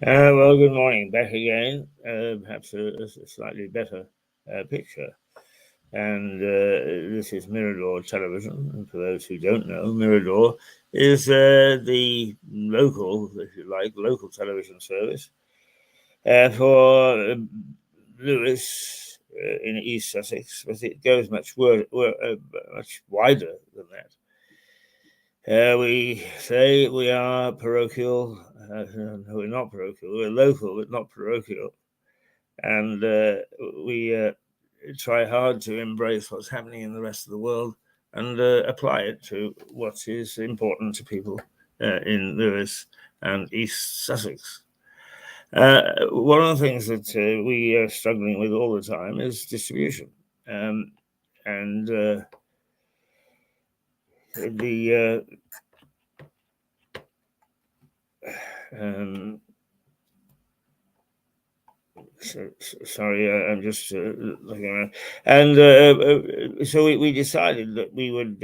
Well, good morning. Back again. Perhaps a slightly better picture. And this is Mirador television. And for those who don't know, Mirador is the local, if you like, local television service for Lewis in East Sussex, but it goes much wider than that. We say we are parochial. No, we're not parochial. We're local, but not parochial. And we try hard to embrace what's happening in the rest of the world and apply it to what is important to people in Lewis and East Sussex. One of the things that we are struggling with all the time is distribution. And the sorry, I'm just looking around. And so we decided that we would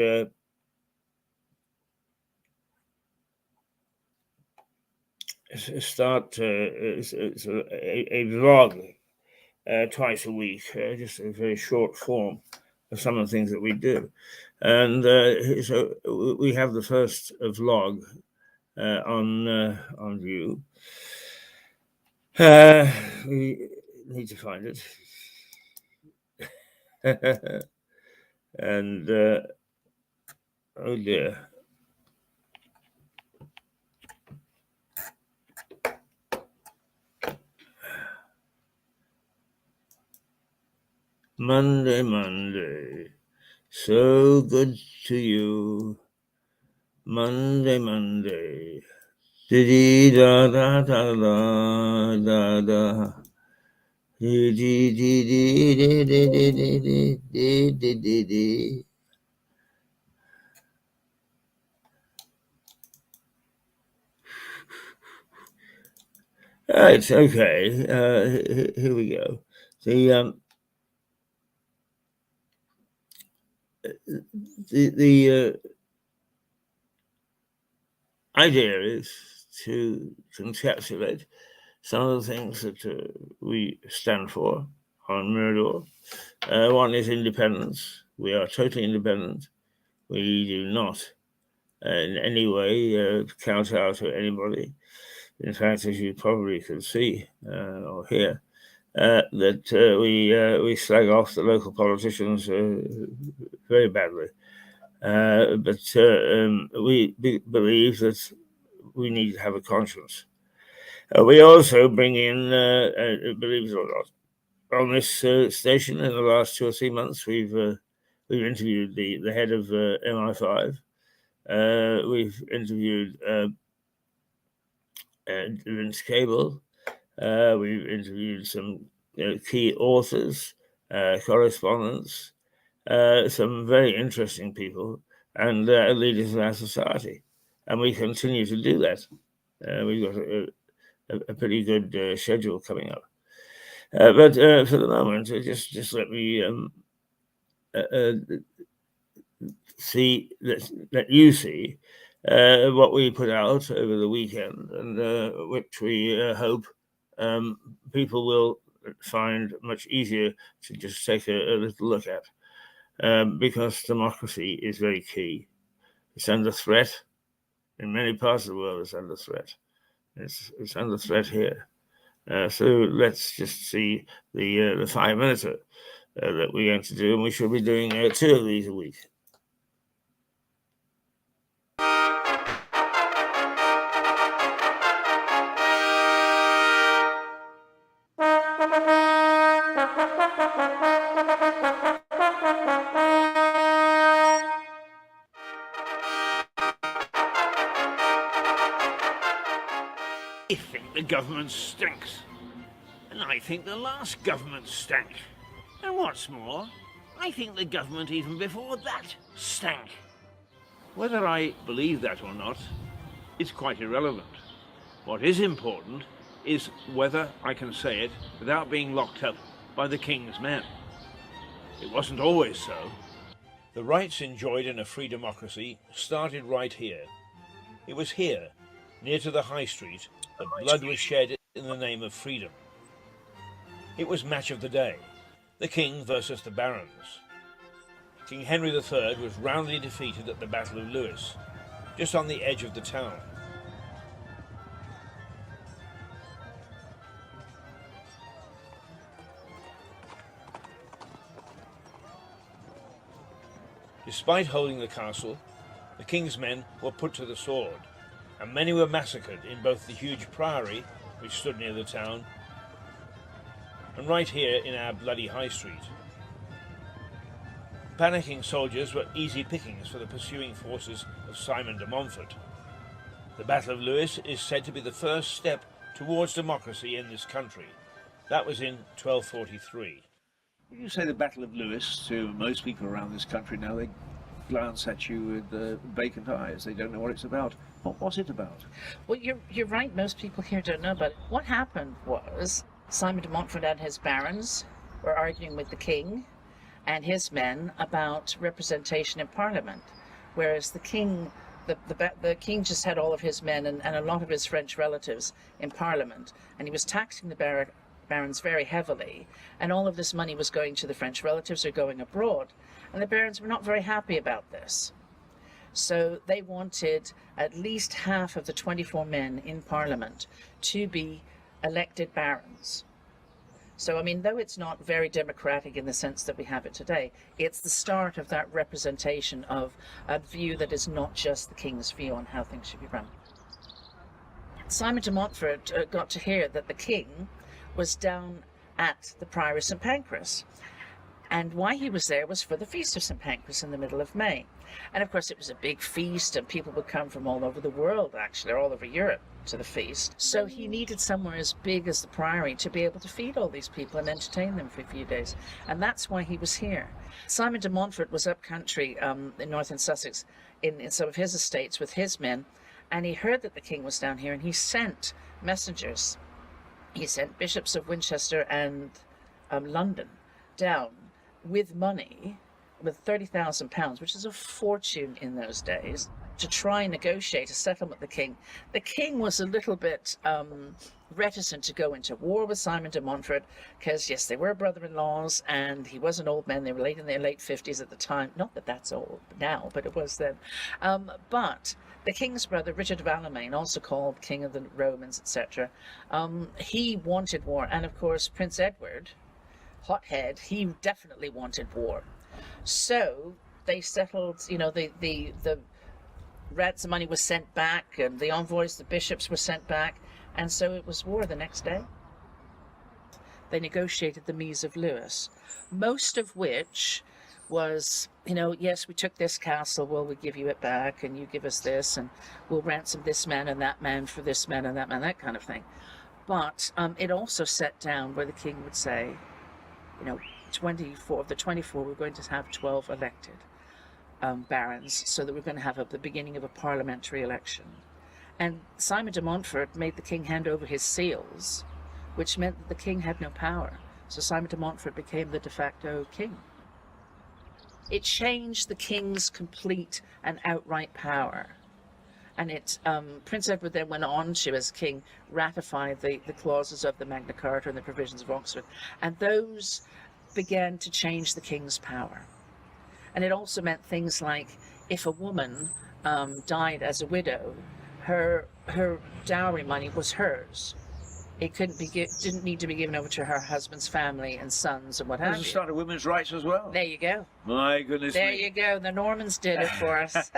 start a vlog twice a week, just a very short form of some of the things that we do. And so we have the first vlog on view. We need to find it. And oh dear. Monday, so good to you. Monday, dee da da da da da da. Dee dee dee dee dee dee dee dee dee dee dee. Right, okay. Here we go. The idea is to encapsulate some of the things that we stand for on Mirador. One is independence. We are totally independent. We do not in any way kowtow to anybody. In fact, as you probably can see or hear, that we slag off the local politicians very badly. But we believe that we need to have a conscience. We also bring in, believe it or not, on this station in the last 2 or 3 months, we've interviewed the head of MI5. We've interviewed Vince Cable. We've interviewed some key authors, correspondents, some very interesting people, and leaders of our society. And we continue to do that. We've got a pretty good schedule coming up. But for the moment, just let me let you see what we put out over the weekend, and which we hope people will find much easier to just take a little look at, because democracy is very key. It's under threat in many parts of the world. It's under threat. It's under threat here. So let's just see the 5-minute that we're going to do, and we should be doing 2 of these a week. I think the government stinks. And I think the last government stank. And what's more, I think the government even before that stank. Whether I believe that or not is quite irrelevant. What is important is whether I can say it without being locked up by the King's men. It wasn't always so. The rights enjoyed in a free democracy started right here. It was here, near to the High Street, that blood was shed in the name of freedom. It was match of the day, the king versus the barons. King Henry III was roundly defeated at the Battle of Lewes, just on the edge of the town. Despite holding the castle, the king's men were put to the sword, and many were massacred in both the huge priory, which stood near the town, and right here in our bloody High Street. Panicking soldiers were easy pickings for the pursuing forces of Simon de Montfort. The Battle of Lewes is said to be the first step towards democracy in this country. That was in 1243. When you say the Battle of Lewes to most people around this country now, they glance at you with vacant eyes. They don't know what it's about. What was it about? Well, you're right. Most people here don't know about it. What happened was Simon de Montfort and his barons were arguing with the king and his men about representation in Parliament, whereas the king, the king just had all of his men and a lot of his French relatives in Parliament, and he was taxing the barons very heavily, and all of this money was going to the French relatives or going abroad, and the barons were not very happy about this. So they wanted at least half of the 24 men in Parliament to be elected barons. So, I mean, though it's not very democratic in the sense that we have it today, it's the start of that representation of a view that is not just the king's view on how things should be run. Simon de Montfort got to hear that the king was down at the Priory of St. Pancras. And why he was there was for the Feast of St. Pancras in the middle of May. And of course it was a big feast, and people would come from all over the world, actually, or all over Europe, to the feast. So he needed somewhere as big as the Priory to be able to feed all these people and entertain them for a few days. And that's why he was here. Simon de Montfort was up country in northern Sussex in some of his estates with his men, and he heard that the king was down here, and he sent messengers. He sent bishops of Winchester and London down with money, with £30,000, which is a fortune in those days, to try and negotiate a settlement with the king. The king was a little bit reticent to go into war with Simon de Montfort, because yes, they were brother-in-laws, and he was an old man. They were in their late 50s at the time. Not that that's old now, but it was then. But the king's brother, Richard of Alamein, also called King of the Romans, etc., he wanted war. And of course, Prince Edward, hothead, he definitely wanted war. So they settled, you know, the ransom money was sent back, and the envoys, the bishops, were sent back, and so it was war the next day. They negotiated the Mise of Lewes, most of which was, you know, yes, we took this castle, well, we give you it back, and you give us this, and we'll ransom this man and that man for this man and that kind of thing. But it also set down where the king would say, you know, 24 of the 24, we're going to have 12 elected barons, so that we're going to have the beginning of a parliamentary election. And Simon de Montfort made the king hand over his seals, which meant that the king had no power. So Simon de Montfort became the de facto king. It changed the king's complete and outright power. And Prince Edward then went on to, as king, ratify the clauses of the Magna Carta and the provisions of Oxford. And those began to change the king's power. And it also meant things like, if a woman died as a widow, her dowry money was hers. It didn't need to be given over to her husband's family and sons and what have you. There's a start of women's rights as well. There you go. My goodness There me. you go. The Normans did it for us.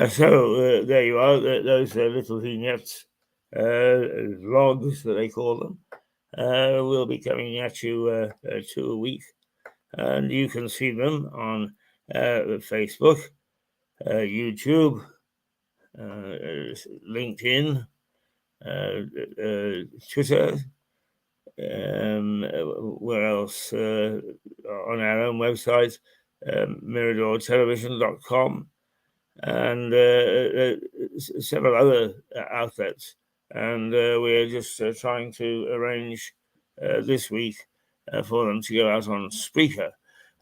So there you are, those little vignettes, vlogs that they call them, will be coming at you 2 a week, and you can see them on Facebook, YouTube, LinkedIn, Twitter, where else, on our own website, miradortelevision.com, and several other outlets. And we're just trying to arrange this week for them to go out on Spreaker.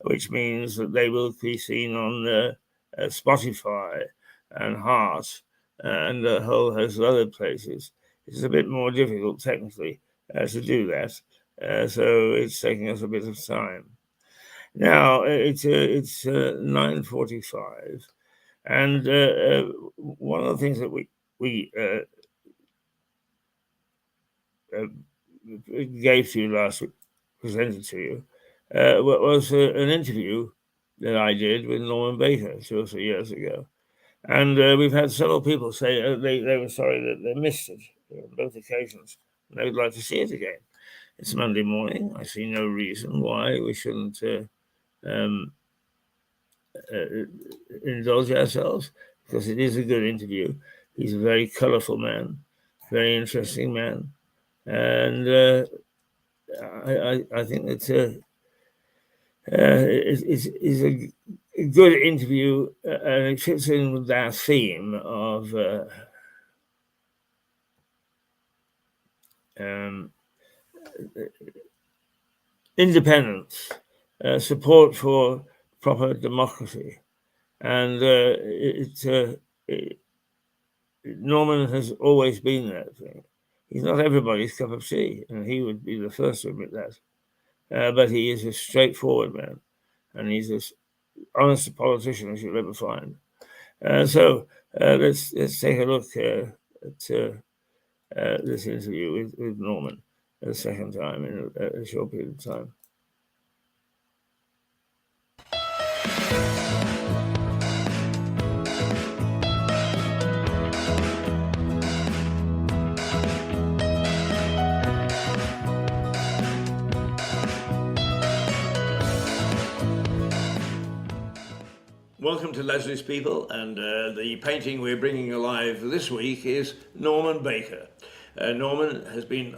which means that they will be seen on Spotify and Heart and a whole host of other places. It's a bit more difficult technically to do that, so it's taking us a bit of time. Now it's 9:45, and one of the things that we gave to you last week, presented to you, was an interview that I did with Norman Baker 2 or 3 years ago. And we've had several people say they were sorry that they missed it on both occasions. And they would like to see it again. It's Monday morning. I see no reason why we shouldn't indulge ourselves, because it is a good interview. He's a very colourful man, very interesting man. And I think that it's a good interview, and it fits in with our theme of independence, support for proper democracy. And Norman has always been that thing. He's not everybody's cup of tea, and he would be the first to admit that. But he is a straightforward man, and he's as honest a politician as you'll ever find. So let's take a look at this interview with Norman a second time in a short period of time. Welcome to Leslie's People, and the painting we're bringing alive this week is Norman Baker. Norman has been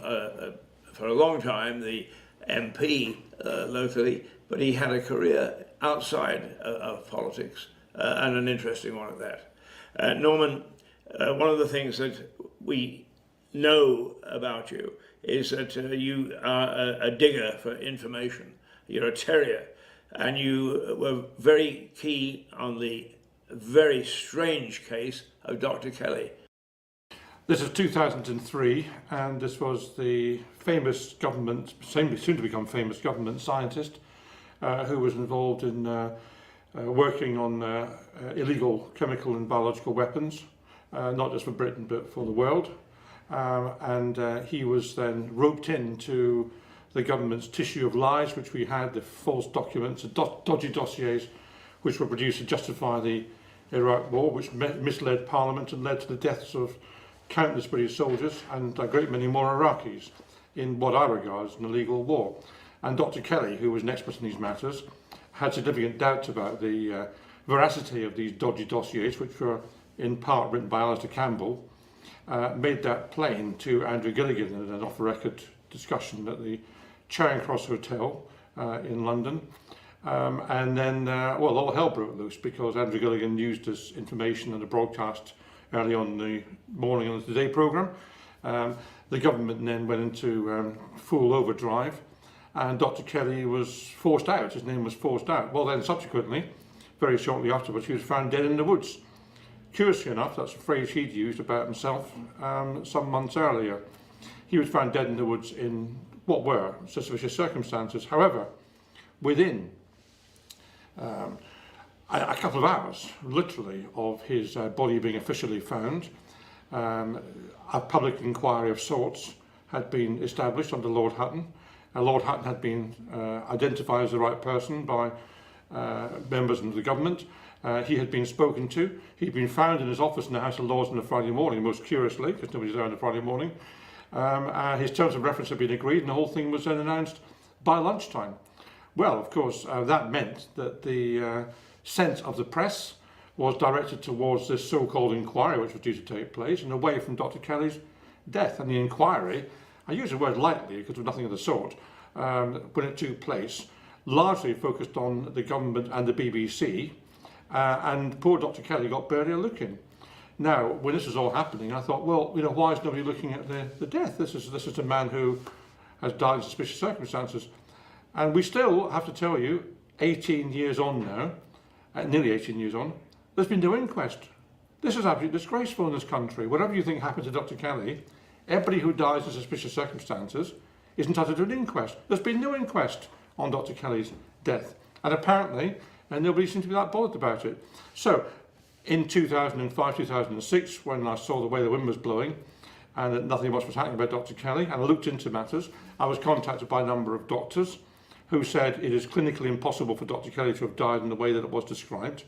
for a long time the MP locally, but he had a career outside of politics, and an interesting one at that. Norman, one of the things that we know about you is that you are a digger for information. You're a terrier. And you were very keen on the very strange case of Dr. Kelly. This is 2003, and this was the famous government, soon to become famous government scientist, who was involved in working on illegal chemical and biological weapons, not just for Britain but for the world. And he was then roped into the government's tissue of lies, which we had, the false documents, the dodgy dossiers, which were produced to justify the Iraq War, which misled Parliament and led to the deaths of countless British soldiers and a great many more Iraqis in what I regard as an illegal war. And Dr. Kelly, who was an expert in these matters, had significant doubts about the veracity of these dodgy dossiers, which were in part written by Alistair Campbell, made that plain to Andrew Gilligan in an off-the-record discussion at the Charing Cross Hotel in London, and then well, all hell broke loose because Andrew Gilligan used this information in a broadcast early on in the morning on the Today programme. The government then went into full overdrive, and Dr. Kelly was forced out. His name was forced out. Well, then subsequently, very shortly afterwards, he was found dead in the woods. Curiously enough, that's a phrase he'd used about himself some months earlier. He was found dead in the woods in what were suspicious circumstances. However, within a couple of hours, literally, of his body being officially found, a public inquiry of sorts had been established under Lord Hutton. Lord Hutton had been identified as the right person by members of the government. He had been spoken to. He'd been found in his office in the House of Lords on a Friday morning, most curiously, because nobody's there on a Friday morning. His terms of reference had been agreed, and the whole thing was then announced by lunchtime. Well, of course, that meant that the scent of the press was directed towards this so-called inquiry which was due to take place, and away from Dr. Kelly's death. And the inquiry, I use the word lightly because there was nothing of the sort, when it took place, largely focused on the government and the BBC, and poor Dr. Kelly got barely a look in. Now, when this was all happening, I thought, well, you know, why is nobody looking at the death? This is a man who has died in suspicious circumstances. And we still have to tell you, 18 years on now, nearly 18 years on, there's been no inquest. This is absolutely disgraceful in this country. Whatever you think happened to Dr. Kelly, everybody who dies in suspicious circumstances is entitled to an inquest. There's been no inquest on Dr. Kelly's death, and apparently nobody seemed to be that bothered about it. So, in 2005, 2006, when I saw the way the wind was blowing and that nothing much was happening about Dr. Kelly, and I looked into matters, I was contacted by a number of doctors who said it is clinically impossible for Dr. Kelly to have died in the way that it was described.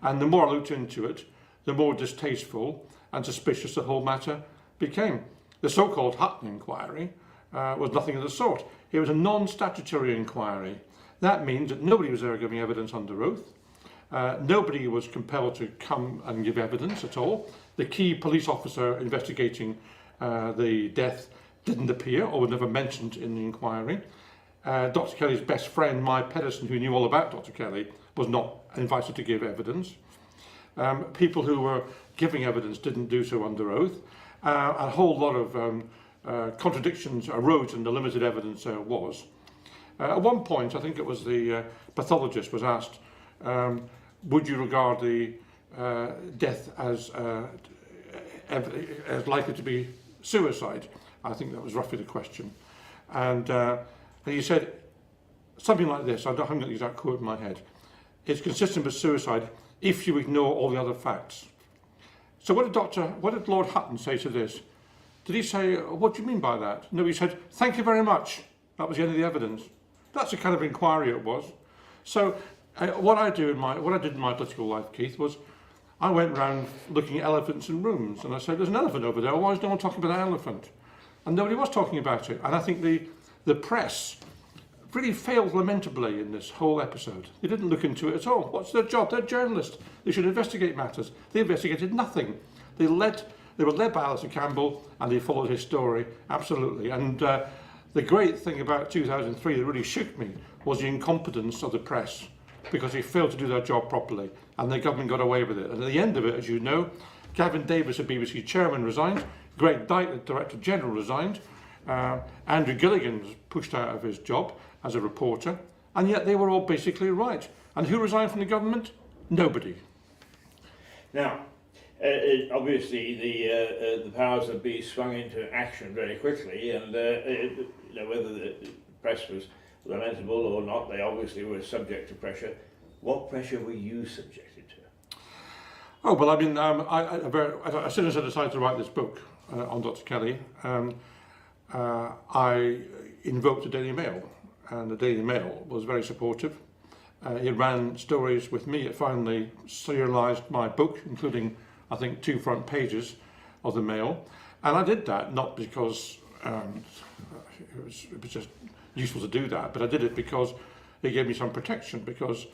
And the more I looked into it, the more distasteful and suspicious the whole matter became. The so-called Hutton inquiry was nothing of the sort. It was a non-statutory inquiry. That means that nobody was there giving evidence under oath. Nobody was compelled to come and give evidence at all. The key police officer investigating the death didn't appear or was never mentioned in the inquiry. Dr. Kelly's best friend, Mai Pedersen, who knew all about Dr. Kelly, was not invited to give evidence. People who were giving evidence didn't do so under oath. A whole lot of contradictions arose in the limited evidence there was. At one point, I think it was the pathologist was asked, would you regard the death as likely to be suicide? I think that was roughly the question. And he said something like this, I haven't got the exact quote in my head. It's consistent with suicide if you ignore all the other facts. So what did Lord Hutton say to this? Did he say, what do you mean by that? No, he said, thank you very much. That was the end of the evidence. That's the kind of inquiry it was. So what I did in my political life, Keith, was I went around looking at elephants in rooms, and I said, there's an elephant over there, why is no one talking about an elephant? And nobody was talking about it. And I think the press really failed lamentably in this whole episode. They didn't look into it at all. What's their job? They're journalists. They should investigate matters. They investigated nothing. They were led by Alistair Campbell, and they followed his story, absolutely. And the great thing about 2003 that really shook me was the incompetence of the press, because they failed to do their job properly, and the government got away with it. And at the end of it, as you know, Gavin Davis, the BBC chairman, resigned. Greg Dyke, the Director General, resigned. Andrew Gilligan was pushed out of his job as a reporter, and yet they were all basically right. And who resigned from the government? Nobody. Now, obviously, the powers that be swung into action very quickly, and whether the press was lamentable or not, they obviously were subject to pressure. What pressure were you subjected to? Oh, well, I mean, as soon as I decided to write this book on Dr. Kelly, I invoked the Daily Mail, and the Daily Mail was very supportive. It ran stories with me. It finally serialised my book, including, I think, 2 front pages of the Mail. And I did that not because it was just useful to do that, but I did it because it gave me some protection, because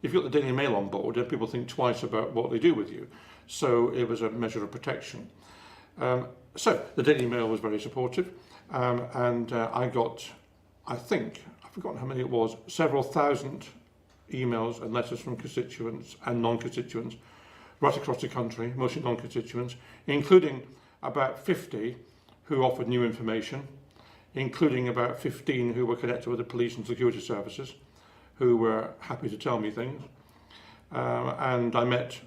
if you've got the Daily Mail on board, then people think twice about what they do with you. So it was a measure of protection. So the Daily Mail was very supportive, and I got, I think, I've forgotten how many it was, several thousand emails and letters from constituents and non-constituents right across the country, mostly non-constituents, including about 50 who offered new information, including about 15 who were connected with the police and security services, who were happy to tell me things. And I met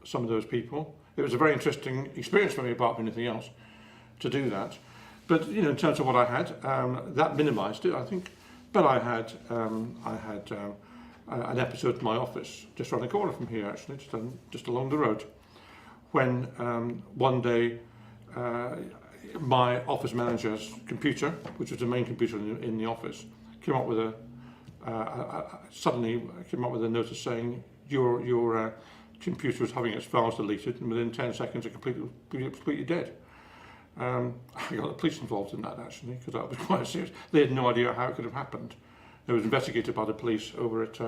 some of those people. It was a very interesting experience for me, apart from anything else, to do that. But you know, in terms of what I had, that minimised it, I think. But I had an episode in my office, just around the corner from here, actually, just along the road, when one day my office manager's computer, which was the main computer in the office, came up with suddenly came up with a notice saying your computer is having its files deleted, and within 10 seconds it completely dead. I got the police involved in that, actually, because that was quite serious. They had no idea how it could have happened. It was investigated by the police over at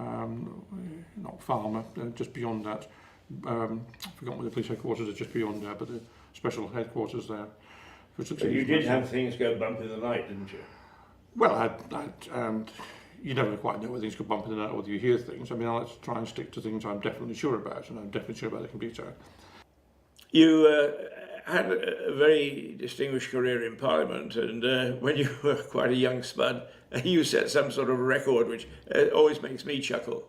not Falmer, just beyond that. I've forgotten where the police headquarters are, just beyond there, but the special headquarters there. So you did have things go bump in the night, didn't you? Well, you never quite know whether things go bump in the night or whether you hear things. I mean, I like to try and stick to things I'm definitely sure about, and I'm definitely sure about the computer. You had a very distinguished career in Parliament, and when you were quite a young spud, you set some sort of record, which always makes me chuckle.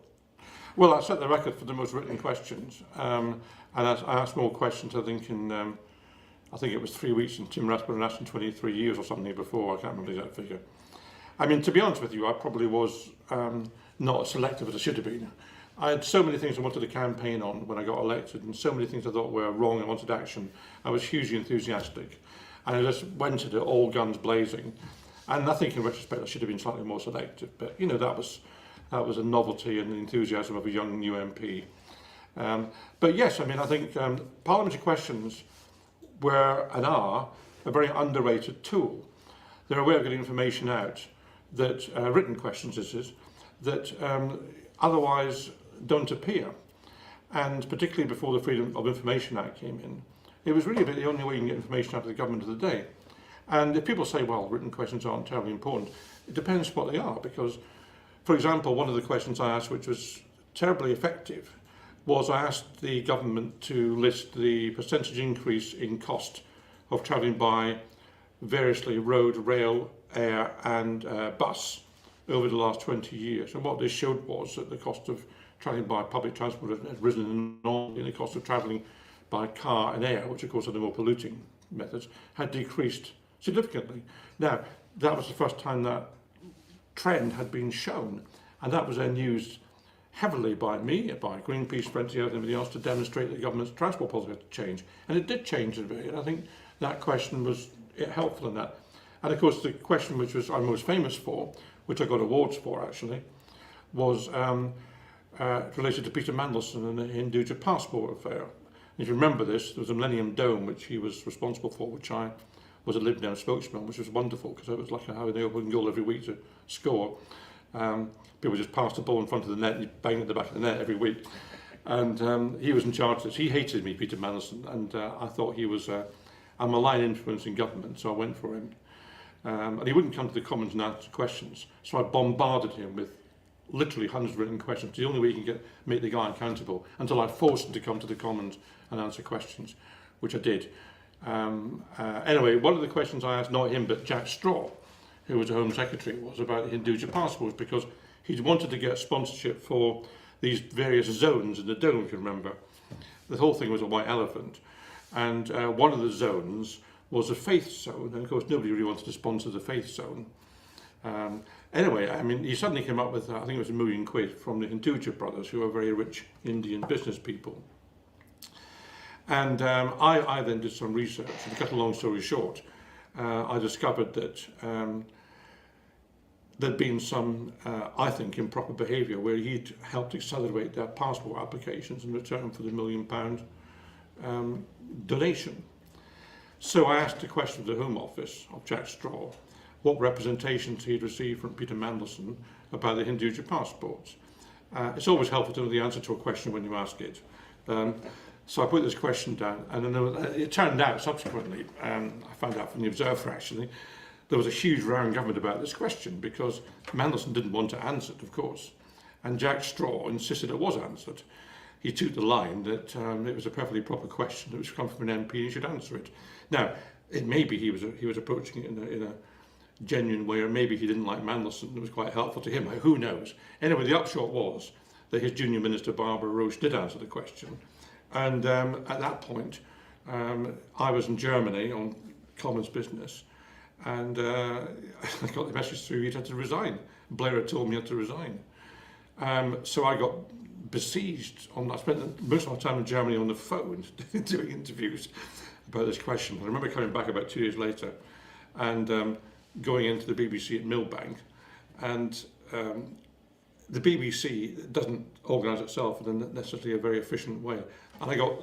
Well, I set the record for the most written questions, and I asked more questions, I think, I think it was 3 weeks, and Tim Rathbone asked in 23 years or something before, I can't remember the exact figure. I mean, to be honest with you, I probably was not as selective as I should have been. I had so many things I wanted to campaign on when I got elected, and so many things I thought were wrong and wanted action. I was hugely enthusiastic, and I just went at it all guns blazing. And I think in retrospect I should have been slightly more selective, but you know, that was a novelty and the enthusiasm of a young new MP. But yes, I mean, I think parliamentary questions were and are a very underrated tool. They're a way of getting information out that written questions that otherwise don't appear. And particularly before the Freedom of Information Act came in, it was really about the only way you can get information out of the government of the day. And if people say, well, written questions aren't terribly important, it depends what they are, because, for example, one of the questions I asked, which was terribly effective, was I asked the government to list the percentage increase in cost of travelling by variously road, rail, air and bus over the last 20 years. And what this showed was that the cost of travelling by public transport had risen enormously, and the cost of travelling by car and air, which of course are the more polluting methods, had decreased significantly. Now, that was the first time that trend had been shown, and that was then used heavily by me, by Greenpeace, Frontier, and everybody else to demonstrate that the government's transport policy had to change. And it did change a bit, and I think that question was helpful in that. And of course, the question which was I'm most famous for, which I got awards for actually, was related to Peter Mandelson and the Hinduja passport affair. And if you remember this, there was a Millennium Dome which he was responsible for, which I was a Lib Dem spokesman, which was wonderful because it was like having the open goal every week to score. People just passed the ball in front of the net and you bang at the back of the net every week. And he was in charge of this. He hated me, Peter Mandelson, and I thought he was a malign influence in government, so I went for him. And he wouldn't come to the Commons and answer questions, so I bombarded him with literally hundreds of written questions, the only way you can make the guy accountable, until I forced him to come to the Commons and answer questions, which I did. Anyway, one of the questions I asked, not him, but Jack Straw, who was the Home Secretary, was about the Hinduja passports, because he'd wanted to get sponsorship for these various zones in the Dome, if you remember. The whole thing was a white elephant. And one of the zones was a faith zone, and of course nobody really wanted to sponsor the faith zone. Anyway, I mean, he suddenly came up with, I think it was £1 million from the Hinduja brothers, who are very rich Indian business people. And I then did some research, and to cut a long story short, I discovered that there'd been some, I think, improper behaviour where he'd helped accelerate their passport applications in return for the £1 million donation. So I asked the question of the Home Office of Jack Straw what representations he'd received from Peter Mandelson about the Hinduja passports. It's always helpful to know the answer to a question when you ask it. So I put this question down, and then it turned out subsequently, I found out from the Observer actually, there was a huge row in government about this question because Mandelson didn't want to answer it, of course, and Jack Straw insisted it was answered. He took the line that it was a perfectly proper question that was come from an MP and he should answer it. Now, it may be he was approaching it in a genuine way, or maybe he didn't like Mandelson. It was quite helpful to him. Who knows? Anyway, the upshot was that his junior minister, Barbara Roche, did answer the question. And at that point, I was in Germany on Commons business, and I got the message through he'd had to resign. Blair had told me he had to resign. So I got besieged. I spent most of my time in Germany on the phone doing interviews about this question. I remember coming back about 2 years later and going into the BBC at Millbank, and the BBC doesn't organise itself in a necessarily a very efficient way. And I got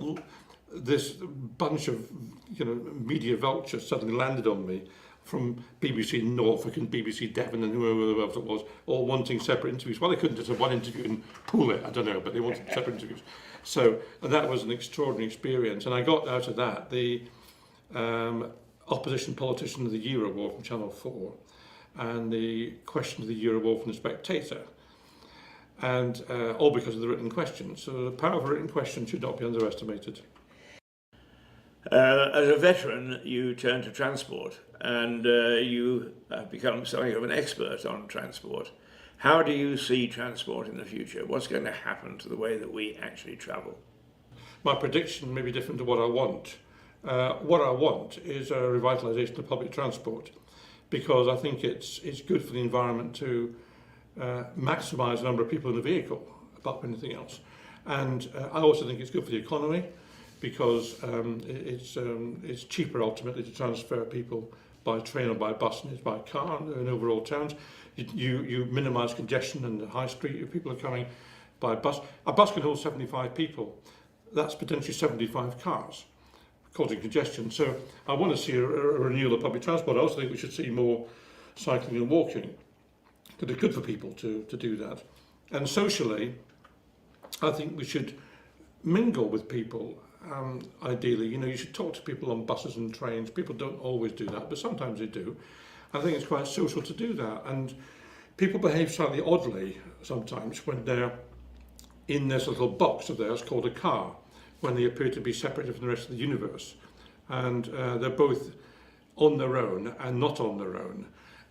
this bunch of media vultures suddenly landed on me from BBC Norfolk and BBC Devon and whoever else it was, all wanting separate interviews. Well, they couldn't just have one interview and pool it, I don't know, but they wanted separate interviews. So that was an extraordinary experience. And I got out of that the Opposition Politician of the Year award from Channel 4 and the Question of the Year award from The Spectator. And all because of the written questions. So the power of a written question should not be underestimated. As a veteran, you turn to transport, and you have become something of an expert on transport. How do you see transport in the future? What's going to happen to the way that we actually travel? My prediction may be different to what I want. What I want is a revitalisation of public transport, because I think it's good for the environment to maximise the number of people in the vehicle, above anything else. And I also think it's good for the economy, because it's cheaper ultimately to transfer people by train or by bus than it is by car in overall towns. You minimise congestion in the high street if people are coming by bus. A bus can hold 75 people. That's potentially 75 cars, causing congestion. So I want to see a renewal of public transport. I also think we should see more cycling and walking, because it's good for people to do that. And socially, I think we should mingle with people. Ideally, you should talk to people on buses and trains. People don't always do that, but sometimes they do. I think it's quite social to do that. And people behave slightly oddly sometimes when they're in this little box of theirs called a car, when they appear to be separated from the rest of the universe. And they're both on their own and not on their own.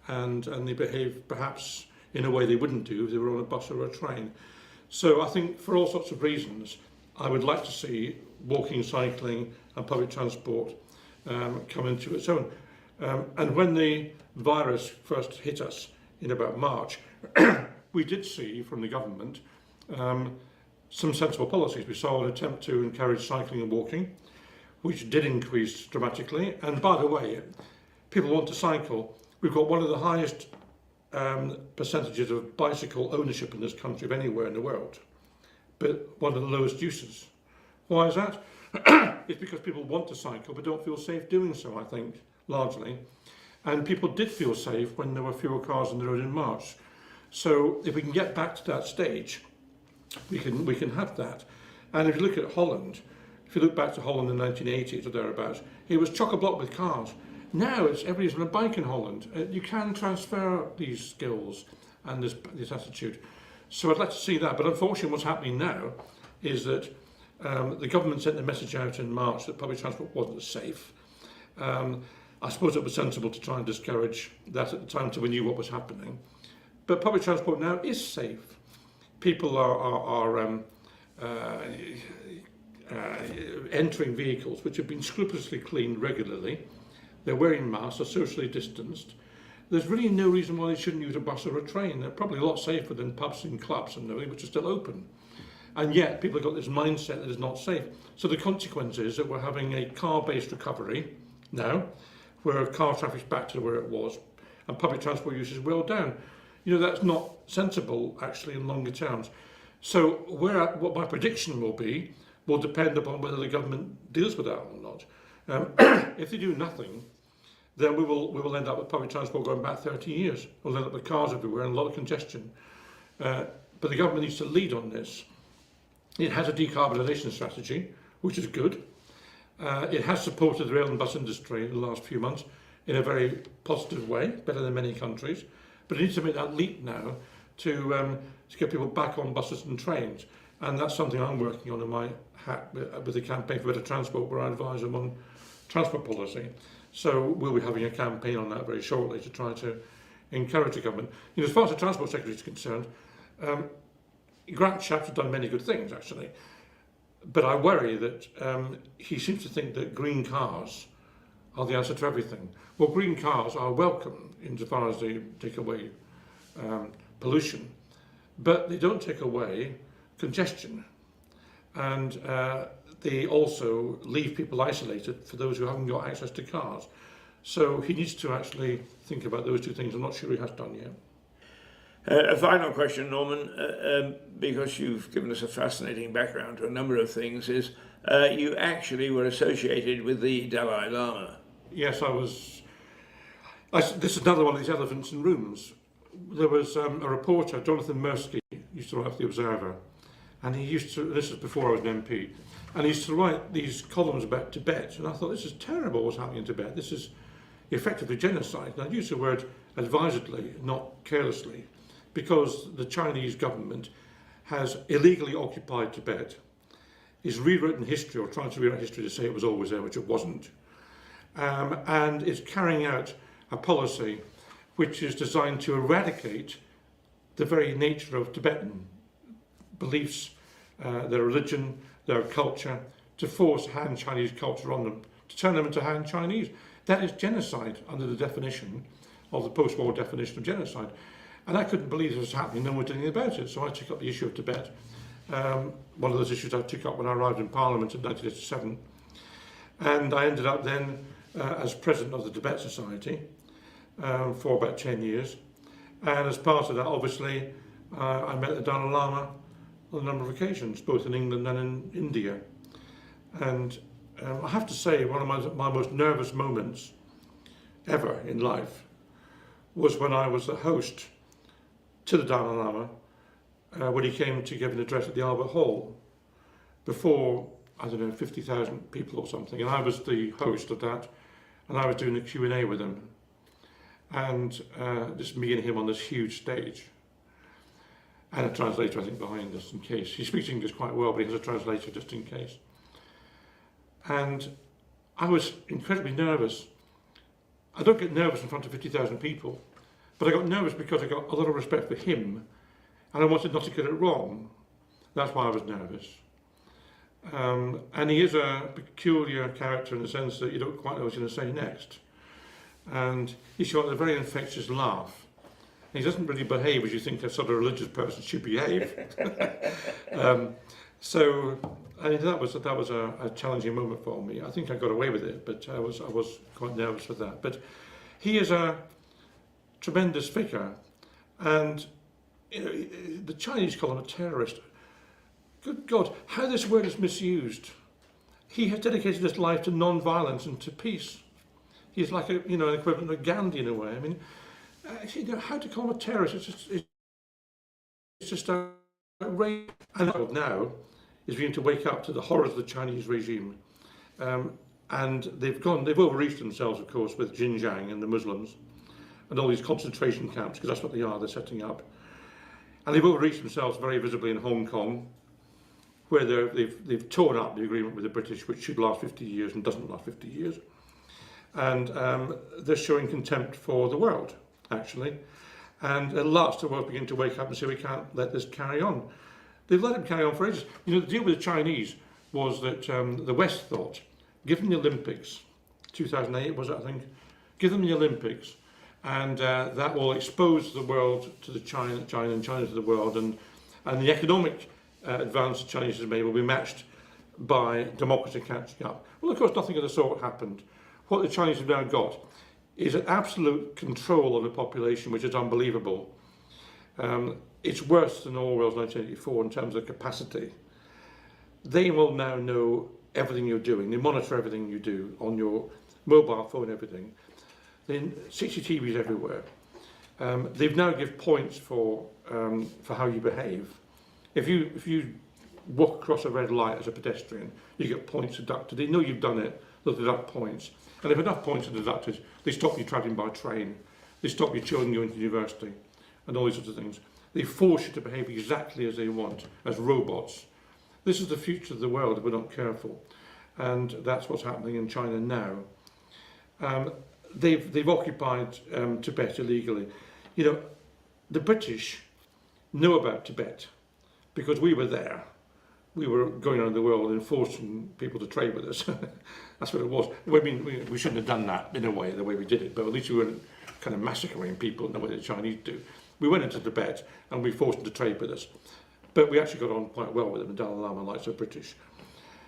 And they behave perhaps in a way they wouldn't do if they were on a bus or a train. So I think for all sorts of reasons, I would like to see walking, cycling and public transport come into its own. And when the virus first hit us in about March, we did see from the government some sensible policies. We saw an attempt to encourage cycling and walking, which did increase dramatically. And by the way, people want to cycle. We've got one of the highest percentages of bicycle ownership in this country of anywhere in the world, but one of the lowest uses. Why is that? It's because people want to cycle but don't feel safe doing so, I think, largely. And people did feel safe when there were fewer cars on the road in March. So if we can get back to that stage, we can have that. And if you look at Holland, if you look back to Holland in the 1980s or thereabouts, it was chock-a-block with cars. Now everybody's on a bike in Holland. You can transfer these skills and this attitude. So I'd like to see that. But unfortunately what's happening now is that the government sent a message out in March that public transport wasn't safe. I suppose it was sensible to try and discourage that at the time until we knew what was happening. But public transport now is safe. People are entering vehicles which have been scrupulously cleaned regularly. They're wearing masks, are socially distanced. There's really no reason why they shouldn't use a bus or a train. They're probably a lot safer than pubs and clubs and everything, which are still open. And yet people have got this mindset that it's not safe. So the consequence is that we're having a car-based recovery now, where car traffic's back to where it was, and public transport use is well down. That's not sensible, actually, in longer terms. So what my prediction will be will depend upon whether the government deals with that or not. If they do nothing, then we will end up with public transport going back 30 years. We'll end up with cars everywhere and a lot of congestion. But the government needs to lead on this. It has a decarbonisation strategy, which is good. It has supported the rail and bus industry in the last few months in a very positive way, better than many countries. But it needs to make that leap now to get people back on buses and trains. And that's something I'm working on in my hat with the Campaign for Better Transport, where I advise them on transport policy. So we'll be having a campaign on that very shortly to try to encourage the government. As far as the Transport Secretary is concerned, Grant Shapps has done many good things, actually. But I worry that he seems to think that green cars are the answer to everything. Well, green cars are welcome insofar as they take away pollution, but they don't take away congestion. And they also leave people isolated for those who haven't got access to cars. So he needs to actually think about those two things. I'm not sure he has done yet. A final question, Norman, because you've given us a fascinating background to a number of things, is you actually were associated with the Dalai Lama. Yes, I was. This is another one of these elephants in rooms. There was a reporter, Jonathan Mirsky, used to write for The Observer, and he used to, this is before I was an MP, and he used to write these columns about Tibet, and I thought, this is terrible what's happening in Tibet. This is effectively genocide. And I use the word advisedly, not carelessly, because the Chinese government has illegally occupied Tibet. is rewritten history, or trying to rewrite history to say it was always there, which it wasn't, and is carrying out a policy which is designed to eradicate the very nature of Tibetan beliefs, their religion, their culture, to force Han Chinese culture on them, to turn them into Han Chinese. That is genocide under the definition of the post-war definition of genocide. And I couldn't believe this was happening, no one did anything about it. So I took up the issue of Tibet. One of those issues I took up when I arrived in Parliament in 1987. And I ended up then as president of the Tibet Society for about 10 years. And as part of that, obviously, I met the Dalai Lama on a number of occasions, both in England and in India. And I have to say, one of my most nervous moments ever in life was when I was the host to the Dalai Lama when he came to give an address at the Albert Hall before, I don't know, 50,000 people or something. And I was the host of that, and I was doing the Q&A with him. And just me and him on this huge stage. And a translator, I think, behind us in case. He speaks English quite well, but he has a translator just in case. And I was incredibly nervous. I don't get nervous in front of 50,000 people, but I got nervous because I got a lot of respect for him, and I wanted not to get it wrong. That's why I was nervous. And he is a peculiar character in the sense that you don't quite know what he's going to say next. And he's got a very infectious laugh. He doesn't really behave as you think a sort of religious person should behave. So I mean, that was a challenging moment for me. I think I got away with it, but I was quite nervous with that. But he is a tremendous figure, and you know, the Chinese call him a terrorist. Good God, how this word is misused. He has dedicated his life to non-violence and to peace. He's like an equivalent of Gandhi in a way. I mean, how to call him a terrorist? It's just outrageous. And now is beginning to wake up to the horrors of the Chinese regime, and they've overreached themselves, of course, with Xinjiang and the Muslims, and all these concentration camps, because that's what they're setting up. And they've overreached themselves very visibly in Hong Kong, where they've torn up the agreement with the British, which should last 50 years and doesn't last 50 years. And they're showing contempt for the world, actually. And at last the world begin to wake up and say, we can't let this carry on. They've let it carry on for ages. You know, the deal with the Chinese was that the West thought, give them the Olympics, 2008 was it, I think, give them the Olympics, and that will expose the world to the China and China to the world, and the economic advance the Chinese has made will be matched by democracy catching up. Well, of course, nothing of the sort happened. What the Chinese have now got is an absolute control of the population, which is unbelievable. It's worse than Orwell's 1984 in terms of capacity. They will now know everything you're doing. They monitor everything you do on your mobile phone, everything. Then CCTVs everywhere. They've now give points for how you behave. If you walk across a red light as a pedestrian, you get points deducted. They know you've done it, they'll deduct points. And if enough points are deducted, they stop you travelling by train. They stop your children going to university and all these sorts of things. They force you to behave exactly as they want, as robots. This is the future of the world if we're not careful. And that's what's happening in China now. They've occupied Tibet illegally. You know, the British know about Tibet because we were there. We were going around the world and forcing people to trade with us. That's what it was. I mean, we shouldn't have done that in a way, the way we did it, but at least we weren't kind of massacring people in the way the Chinese do. We went into Tibet and we forced them to trade with us. But we actually got on quite well with them. The Dalai Lama likes the British.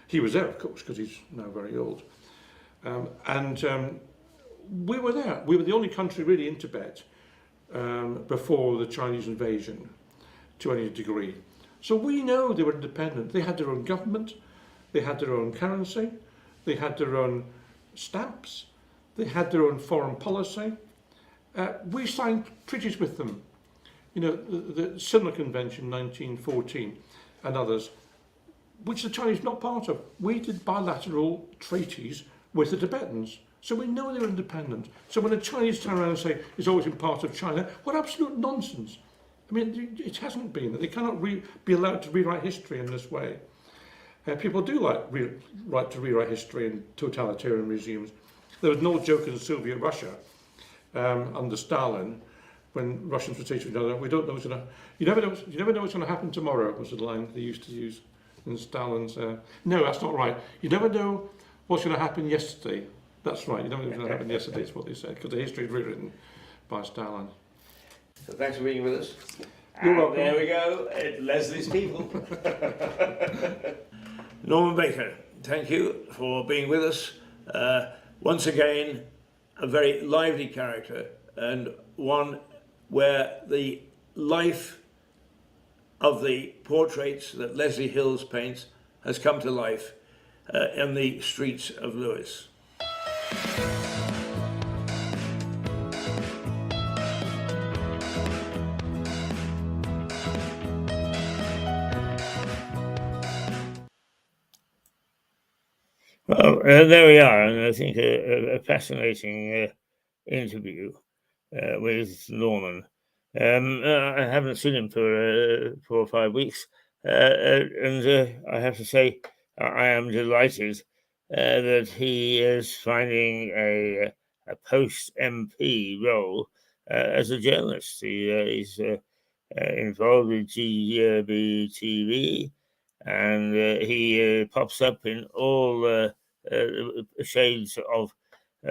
He was there, of course, because he's now very old. We were there. We were the only country really in Tibet before the Chinese invasion to any degree. So we know they were independent. They had their own government, they had their own currency, they had their own stamps, they had their own foreign policy. We signed treaties with them. You know, the Similar Convention 1914 and others, which the Chinese are not part of. We did bilateral treaties with the Tibetans. So we know they're independent. So when the Chinese turn around and say it's always been part of China, what absolute nonsense. I mean, it hasn't been. They cannot be allowed to rewrite history in this way. People do like to rewrite history in totalitarian regimes. There was no joke in Soviet Russia under Stalin, when Russians would say to each other, "We don't know what's going to. You never know what's going to happen tomorrow." Was the line they used to use in Stalin's. No, that's not right. You never know what's going to happen yesterday. That's right. You never know what's going to happen yesterday. Is what they said, because the history is rewritten by Stalin. So thanks for being with us. You're And welcome. there we go, Leslie's people. Norman Baker, thank you for being with us. Once again, a very lively character, and one where the life of the portraits that Leslie Hills paints has come to life in the streets of Lewes. Well, there we are, and I think a fascinating interview with Norman. I haven't seen him for 4 or 5 weeks, and I have to say I am delighted that he is finding a post MP role as a journalist. He's involved with GBTV, TV, and he pops up in all shades of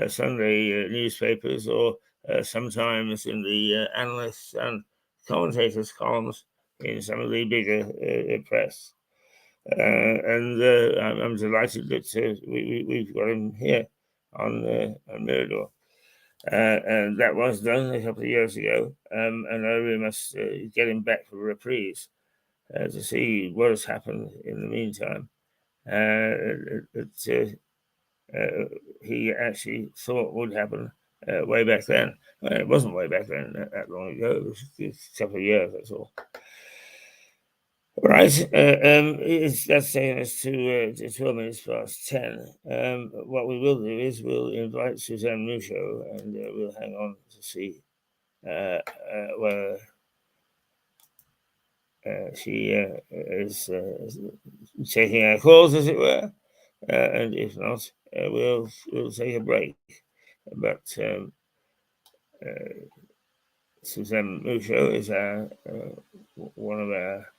Sunday newspapers, or sometimes in the analysts and commentators columns in some of the bigger press. And I'm delighted that we've got him here on Mirador. And that was done a couple of years ago, and I really must get him back for a reprise to see what has happened in the meantime. He actually thought would happen way back then. Well, it wasn't way back then, that long ago. It was a couple of years, that's all. Right, that's taking us to 12 minutes past 10. What we will do is we'll invite Suzanne Mucho, and we'll hang on to see whether she is taking our calls, as it were, and if not, we'll take a break. But Suzanne Mucho is one of our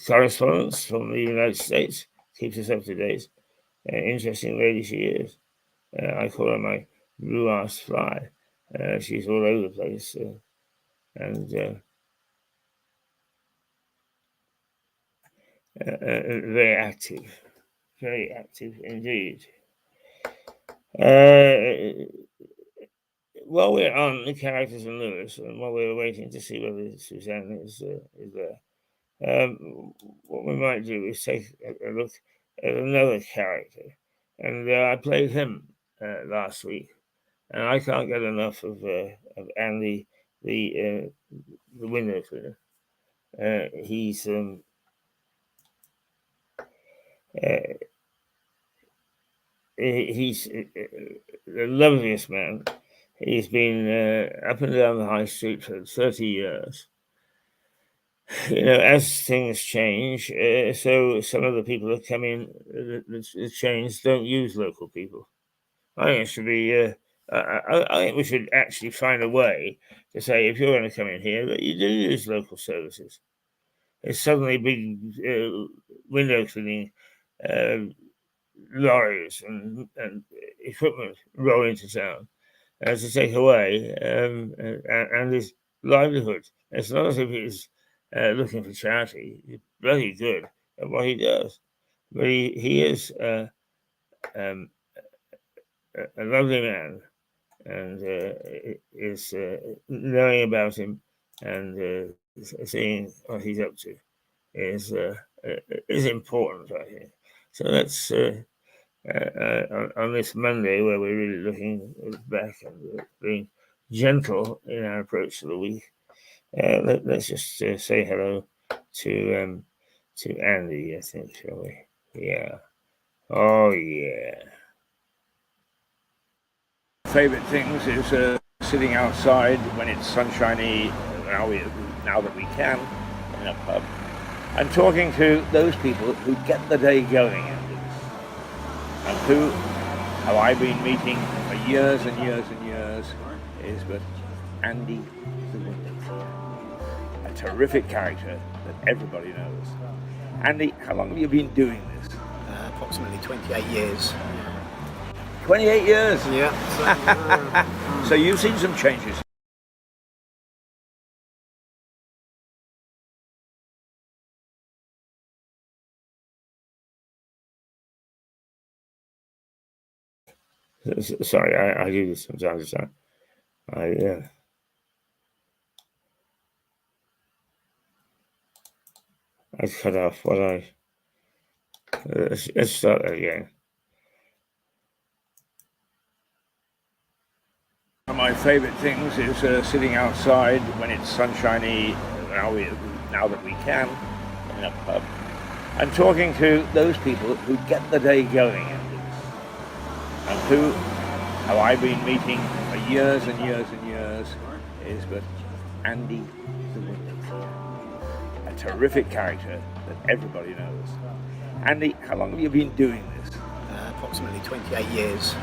correspondents from the United States, keeps us up to date. Interesting lady she is. I call her my blue ass fly. She's all over the place, and very active indeed. While we're on the characters in Lewes, and while we're waiting to see whether Suzanne is there, what we might do is take a look at another character, and I played him last week, and I can't get enough of Andy, the window cleaner. He's the loveliest man. He's been up and down the high street for 30 years. You know, as things change, so some of the people that come in, the change, don't use local people. I think it should be. I think we should actually find a way to say, if you're going to come in here, that you do use local services. It's suddenly big window cleaning lorries and equipment roll into town to take away and his livelihood. It's not as if he's looking for charity. He's bloody good at what he does, but he is a lovely man, and is knowing about him and seeing what he's up to is important, I think. So that's on this Monday, where we're really looking back and being gentle in our approach to the week. Let's just say hello to Andy, I think, shall we? Yeah. Oh, yeah. Favorite things is sitting outside when it's sunshiny. Now that we can, in a pub. I'm talking to those people who get the day going, Andy. And who have I been meeting for years and years and years is but Andy the window cleaner. A terrific character that everybody knows. Andy, how long have you been doing this? Approximately 28 years. 28 years? Yeah. So you've seen some changes. Sorry, I do this from time to time. I cut off what I. Let's start again. One of my favourite things is sitting outside when it's sunshiny. Now that we can, in a pub. I'm talking to those people who get the day going, and who have I been meeting for years and years and years is but Andy the window cleaner. A terrific character that everybody knows. Andy, how long have you been doing this? Approximately 28 years.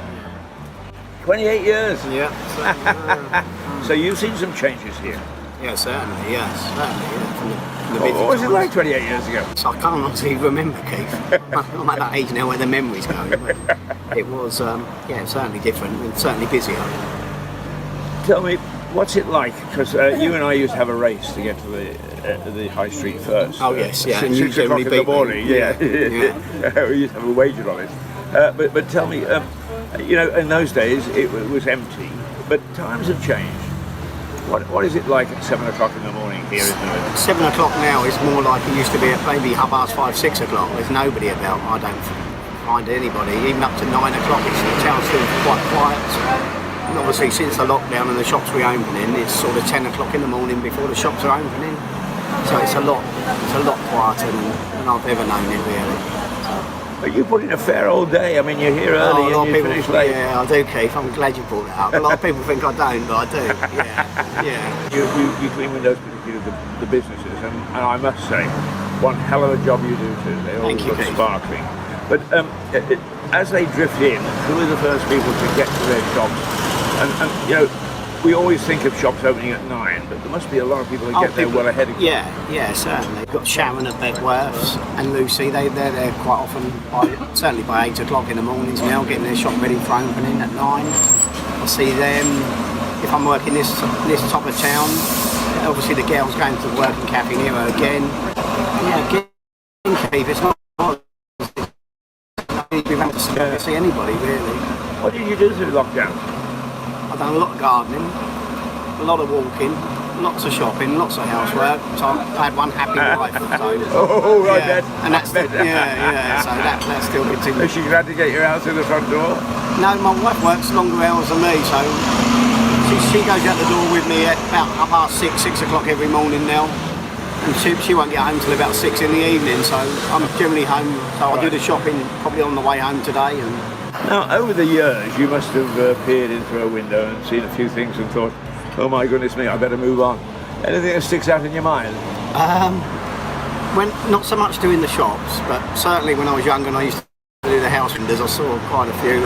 28 years? Yeah. So you've seen some changes here? Yeah, certainly, yes. Certainly, yeah. From the What was it times. like 28 years ago? So I can't honestly remember, Keith. I'm at that age now where the memory's going. But it was, certainly different and certainly busier. Tell me, what's it like? Because you and I used to have a race to get to the high street first. Oh, yes, yeah. And 6 you o'clock generally in the beat me. morning, yeah. We used to have a wager on it. But tell me, in those days it was empty, but times have changed. What is it like at 7 o'clock in the morning here in Lewis? 7 o'clock now is more like it used to be at maybe 5:30, 6 o'clock. There's nobody about. I don't find anybody. Even up to 9 o'clock, the town's still quite quiet. And obviously, since the lockdown and the shops reopening, it's sort of 10 o'clock in the morning before the shops are opening. So it's a lot quieter than I've ever known it, really. But you put in a fair old day. I mean, you're here early and you finish late. Yeah, I do, Keith. I'm glad you brought that up. A lot of people think I don't, but I do. Yeah. You clean windows, particularly the businesses, and I must say, one hell of a job you do too. They always look sparkling. But as they drift in, who are the first people to get to their shops? And we always think of shops opening at 9, but there must be a lot of people who get there well ahead of you. Yeah, certainly. We've got Sharon at Beckworth's and Lucy. They're there quite often, certainly by 8 o'clock in the mornings now, getting their shop ready for opening at 9. I see them if I'm working this top of town. Obviously the girls going to work in Cafe Nero again. Yeah, again, Keith, it's not. We haven't see anybody really. What did you do through lockdown? I've done a lot of gardening, a lot of walking, lots of shopping, lots of housework. So I had one happy life. So, right, yeah. And that's yeah. So that still continues. Is she glad to get you out through the front door? No, my wife works longer hours than me, so she goes out the door with me at about 6 o'clock every morning now. And she won't get home till about 6 in the evening, so I'm generally home. So I do the shopping probably on the way home today. And now, over the years, you must have peered in through a window and seen a few things and thought, oh my goodness me, I better move on. Anything that sticks out in your mind? When not so much doing the shops, but certainly when I was younger and I used to do the house windows, I saw quite a few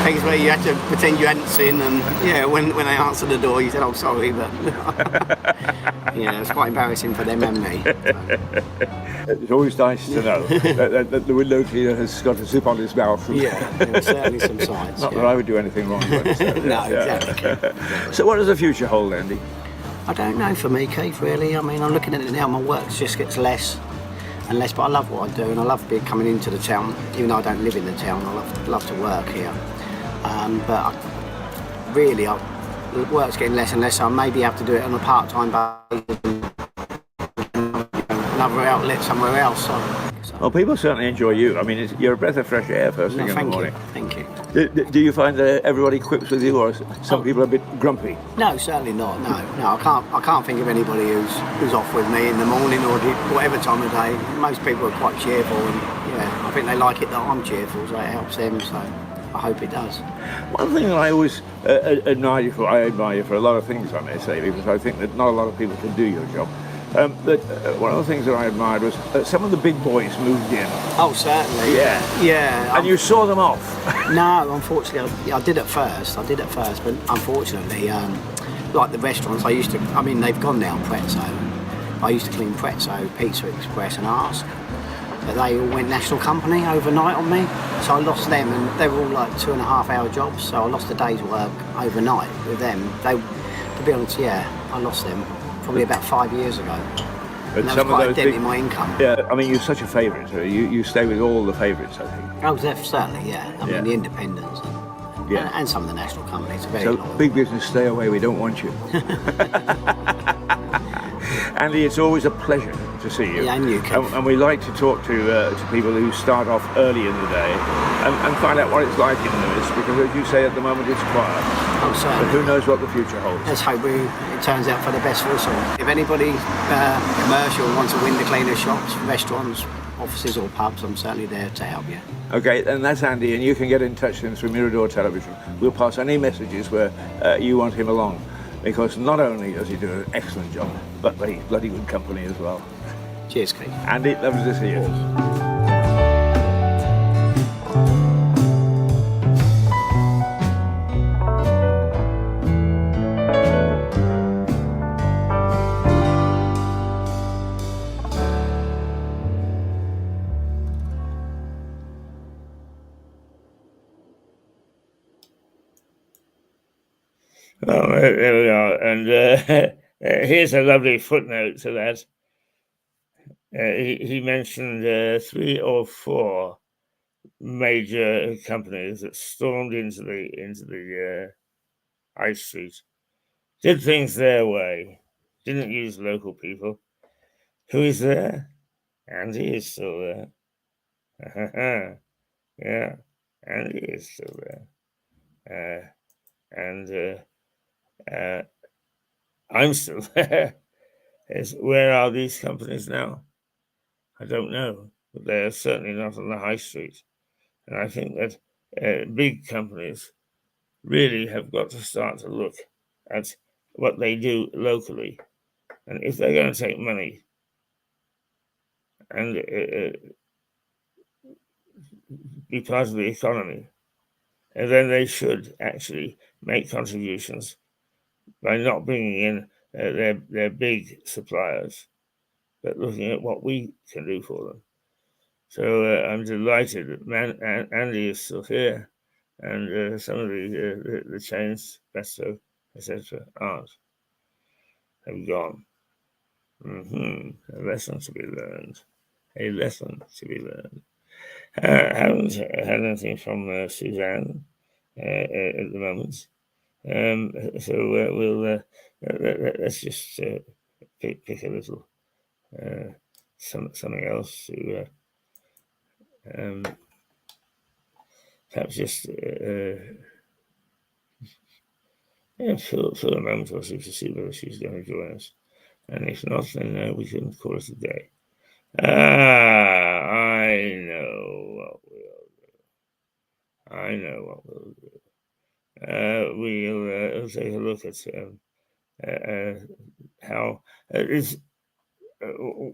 things where you had to pretend you hadn't seen, and when they answered the door, you said, "Oh, sorry," but it's quite embarrassing for them and me. It's always nice to know that the window cleaner has got a zip on his mouth. There are certainly some signs. Not that I would do anything wrong. But, no, exactly. So, what does the future hold, Andy? I don't know for me, Keith. Really, I mean, I'm looking at it now. My work just gets less and less, but I love what I do, and I love coming into the town. Even though I don't live in the town, I love to work here. But the work's getting less and less, so I maybe have to do it on a part-time basis, another outlet somewhere else. So. Well, people certainly enjoy you. I mean, you're a breath of fresh air first thing in the morning. Thank you. Do you find that everybody quips with you, or some people are a bit grumpy? No, certainly not. No, I can't think of anybody who's off with me in the morning or whatever time of day. Most people are quite cheerful, and I think they like it that I'm cheerful, so it helps them. So I hope it does. One thing that I always admire you for a lot of things, I may say, because I think that not a lot of people can do your job. But one of the things that I admired was some of the big boys moved in. Oh, certainly. Yeah. Yeah. And you saw them off. No, unfortunately, I did at first, but unfortunately, like the restaurants, I mean, they've gone now, Prezzo. I used to clean Prezzo, Pizza Express and Ask. But they all went national company overnight on me, so I lost them, and they were all like 2.5-hour jobs, so I lost a day's work overnight with them. To be honest, I lost them probably about 5 years ago. But and that some was quite of a those dent in my income. Yeah, I mean, you're such a favourite. You stay with all the favourites, I think. Oh, certainly, yeah. I mean, the independents and some of the national companies are very So loyal. big business, stay away. We don't want you. Andy, it's always a pleasure to see you. Yeah, and you, Kev. And we like to talk to people who start off early in the day and find out what it's like in Lewis, because as you say, at the moment it's quiet. Oh, certainly. But who knows what the future holds. Let's hope it turns out for the best for us all. If anybody commercial wants a window cleaner, shops, restaurants, offices or pubs, I'm certainly there to help you. Okay, and that's Andy, and you can get in touch with him through Mirador Television. We'll pass any messages where you want him along, because not only does he do an excellent job, but he's bloody good company as well. Cheers, Keith. Andy, lovely to see you. Well, there we are, and here's a lovely footnote to that. He mentioned 3 or 4 major companies that stormed into the high street, did things their way, didn't use local people. Who is there? Andy is still there. Yeah, Andy is still there. And I'm still there. Where are these companies now? I don't know, but they're certainly not on the high street. And I think that big companies really have got to start to look at what they do locally. And if they're going to take money and be part of the economy, then they should actually make contributions by not bringing in their big suppliers, but looking at what we can do for them. So I'm delighted that Andy is still here, and some of the chains, Besto, etc., aren't. Have gone. A lesson to be learned. A lesson to be learned. Haven't had anything from Suzanne at the moment. So we'll let's just pick a little something else to perhaps just for a moment or two to see whether she's going to join us, and if not, then we can call it a day. I know what we'll do. We'll take a look at how is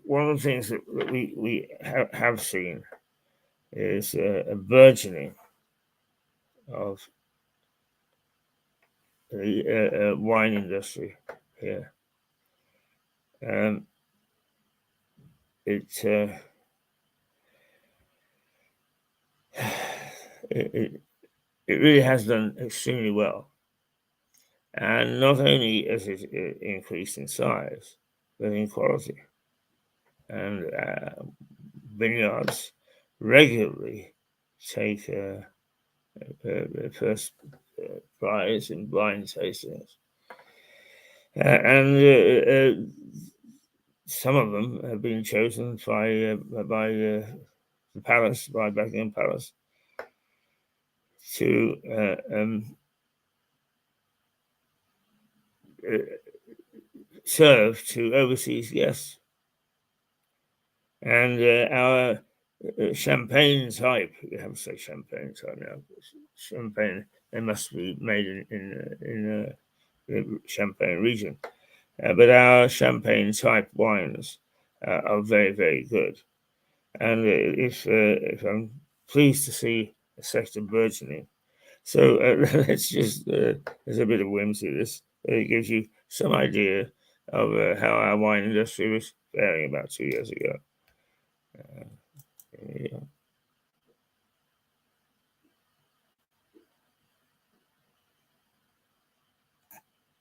one of the things that we have seen is a burgeoning of the wine industry here. It really has done extremely well. And not only has it increased in size, but in quality. And vineyards regularly take the first prize in blind tastings. And some of them have been chosen by the palace, by Buckingham Palace, to serve to overseas guests. And our champagne type, you have to say champagne type now. Champagne, they must be made in the Champagne region. but our champagne type wines are very, very good. And if I'm pleased to see a sector burgeoning. So let's just, there's a bit of whimsy to this. It gives you some idea of how our wine industry was faring about 2 years ago. Yeah.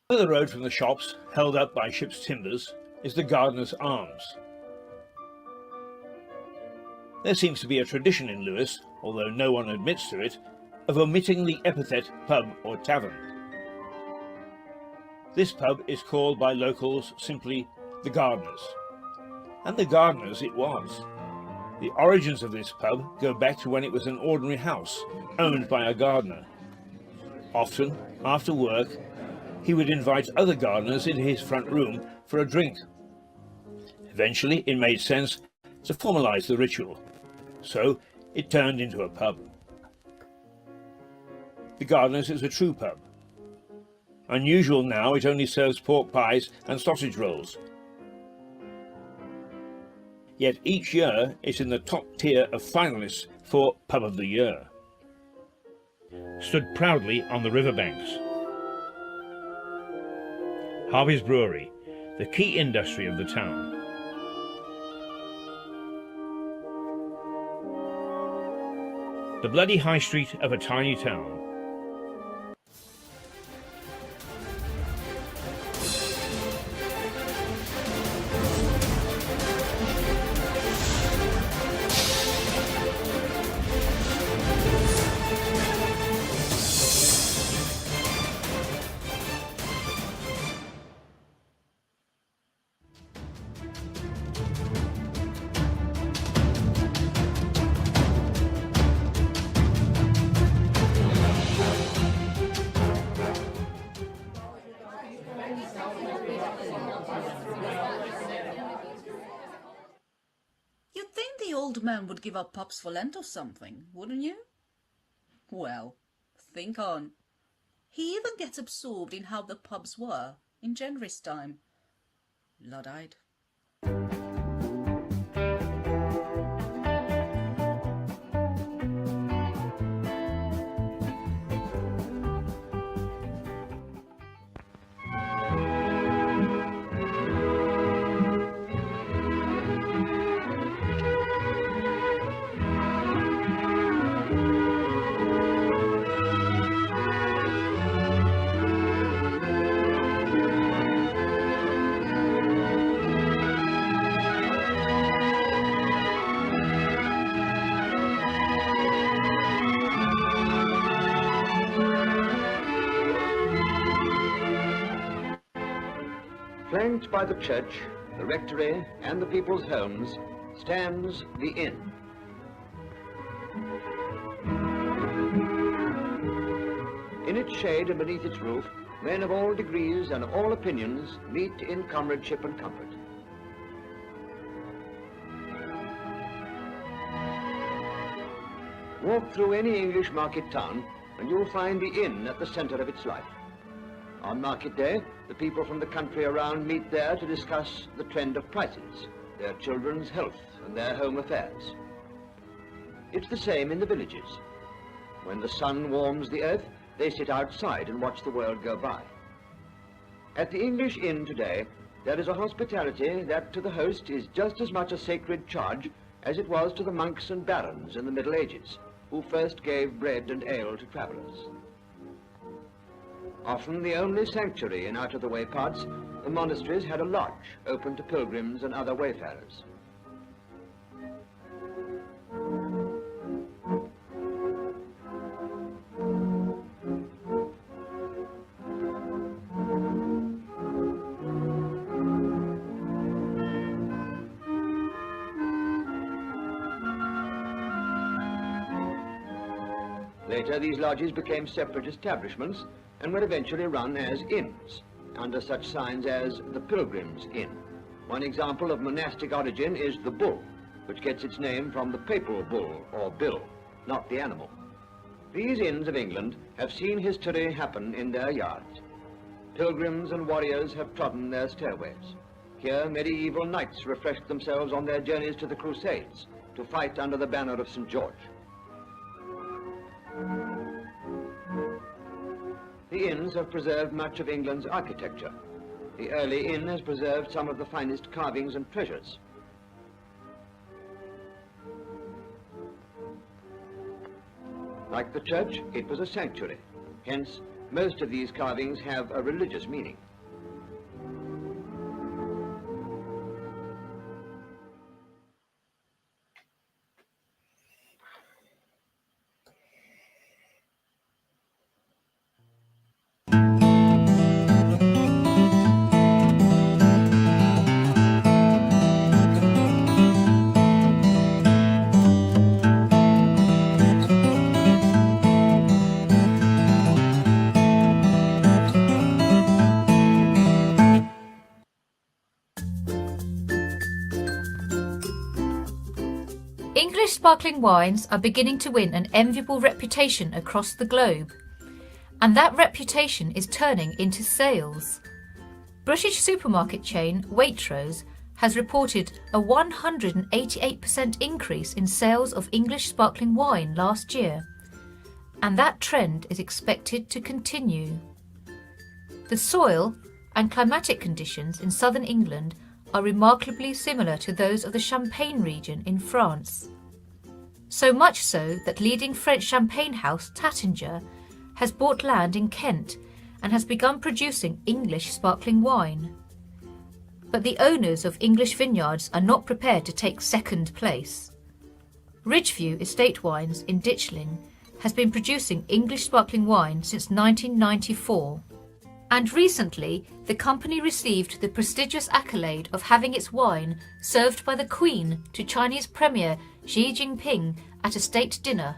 Over the road from the shops, held up by ship's timbers, is the Gardener's Arms. There seems to be a tradition in Lewes, although no one admits to it, of omitting the epithet pub or tavern. This pub is called by locals simply the Gardener's. And the Gardener's it was. The origins of this pub go back to when it was an ordinary house, owned by a gardener. Often, after work, he would invite other gardeners into his front room for a drink. Eventually, it made sense to formalize the ritual, so it turned into a pub. The Gardener's is a true pub. Unusual now, it only serves pork pies and sausage rolls. Yet each year it's in the top tier of finalists for Pub of the Year. Stood proudly on the riverbanks. Harvey's Brewery, the key industry of the town. The bloody high street of a tiny town. You'd think the old man would give up pubs for Lent or something, wouldn't you? Well, think on. He even gets absorbed in how the pubs were in January's time. Luddite. Flanked by the church, the rectory and the people's homes stands the inn. In its shade and beneath its roof, men of all degrees and of all opinions meet in comradeship and comfort. Walk through any English market town and you'll find the inn at the centre of its life. On market day, the people from the country around meet there to discuss the trend of prices, their children's health and their home affairs. It's the same in the villages. When the sun warms the earth, they sit outside and watch the world go by. At the English inn today, there is a hospitality that to the host is just as much a sacred charge as it was to the monks and barons in the Middle Ages, who first gave bread and ale to travellers. Often the only sanctuary in out-of-the-way parts, the monasteries had a lodge open to pilgrims and other wayfarers. Later, these lodges became separate establishments and were eventually run as inns, under such signs as the Pilgrim's Inn. One example of monastic origin is the Bull, which gets its name from the papal bull, or bill, not the animal. These inns of England have seen history happen in their yards. pilgrims and warriors have trodden their stairways. Here medieval knights refreshed themselves on their journeys to the Crusades to fight under the banner of St. George. The inns have preserved much of England's architecture. The early inn has preserved some of the finest carvings and treasures. Like the church, it was a sanctuary. Hence, most of these carvings have a religious meaning. English sparkling wines are beginning to win an enviable reputation across the globe, and that reputation is turning into sales. British supermarket chain Waitrose has reported a 188% increase in sales of English sparkling wine last year, and that trend is expected to continue. The soil and climatic conditions in southern England are remarkably similar to those of the Champagne region in France. So much so that leading French champagne house Taittinger has bought land in Kent and has begun producing English sparkling wine. But the owners of English vineyards are not prepared to take second place. Ridgeview Estate Wines in Ditchling has been producing English sparkling wine since 1994. And recently, the company received the prestigious accolade of having its wine served by the Queen to Chinese Premier Xi Jinping at a state dinner.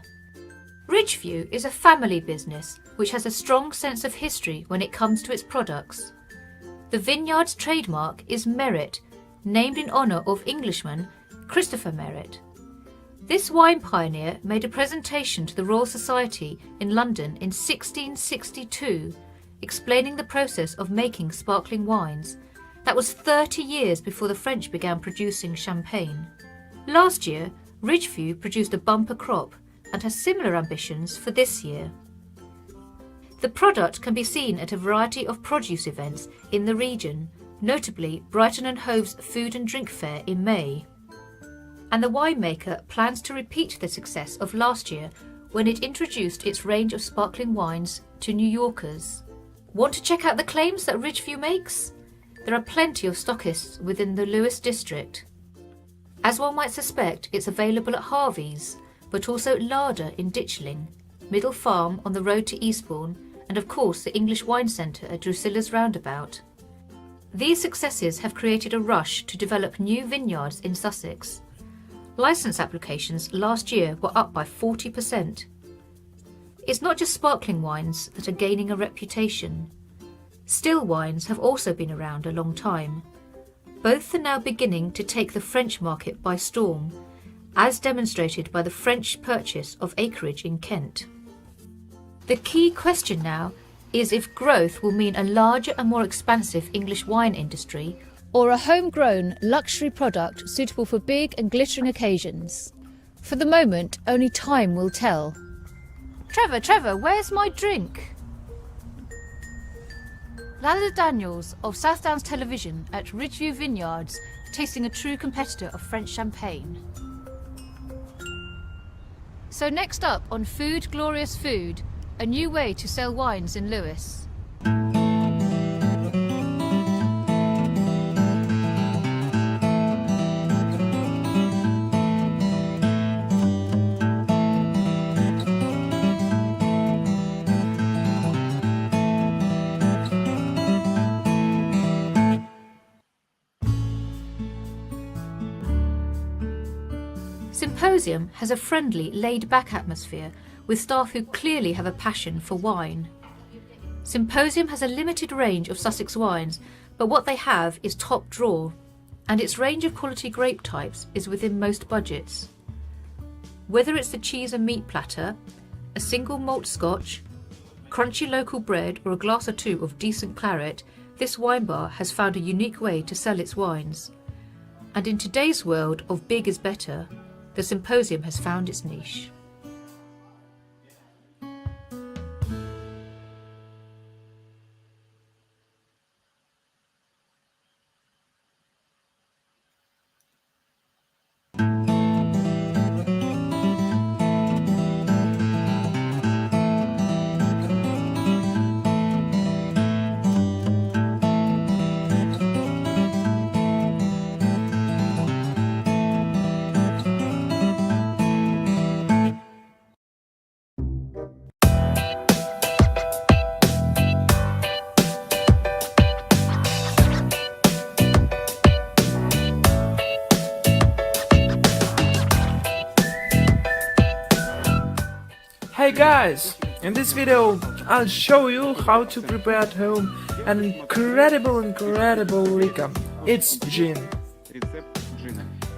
Ridgeview is a family business which has a strong sense of history when it comes to its products. The vineyard's trademark is Merit, named in honour of Englishman Christopher Merit. This wine pioneer made a presentation to the Royal Society in London in 1662, explaining the process of making sparkling wines. That was 30 years before the French began producing champagne. Last year, Ridgeview produced a bumper crop and has similar ambitions for this year. The product can be seen at a variety of produce events in the region, notably Brighton and Hove's Food and Drink Fair in May. And the winemaker plans to repeat the success of last year when it introduced its range of sparkling wines to New Yorkers. Want to check out the claims that Ridgeview makes? There are plenty of stockists within the Lewes district. As one might suspect, it's available at Harvey's, but also Larder in Ditchling, Middle Farm on the road to Eastbourne, and of course the English Wine Centre at Drusilla's Roundabout. These successes have created a rush to develop new vineyards in Sussex. Licence applications last year were up by 40%. It's not just sparkling wines that are gaining a reputation. Still wines have also been around a long time. Both are now beginning to take the French market by storm, as demonstrated by the French purchase of acreage in Kent. The key question now is if growth will mean a larger and more expansive English wine industry, or a homegrown luxury product suitable for big and glittering occasions. For the moment, only time will tell. Trevor, where's my drink? Ladder Daniels of South Downs Television at Ridgeview Vineyards, tasting a true competitor of French champagne. So next up on Food Glorious Food, a new way to sell wines in Lewes. Symposium has a friendly, laid-back atmosphere with staff who clearly have a passion for wine. Symposium has a limited range of Sussex wines, but what they have is top draw, and its range of quality grape types is within most budgets. Whether it's the cheese and meat platter, a single malt scotch, crunchy local bread or a glass or two of decent claret, this wine bar has found a unique way to sell its wines. And in today's world of big is better, the Symposium has found its niche. Hey guys! In this video I'll show you how to prepare at home an incredible liquor. It's gin.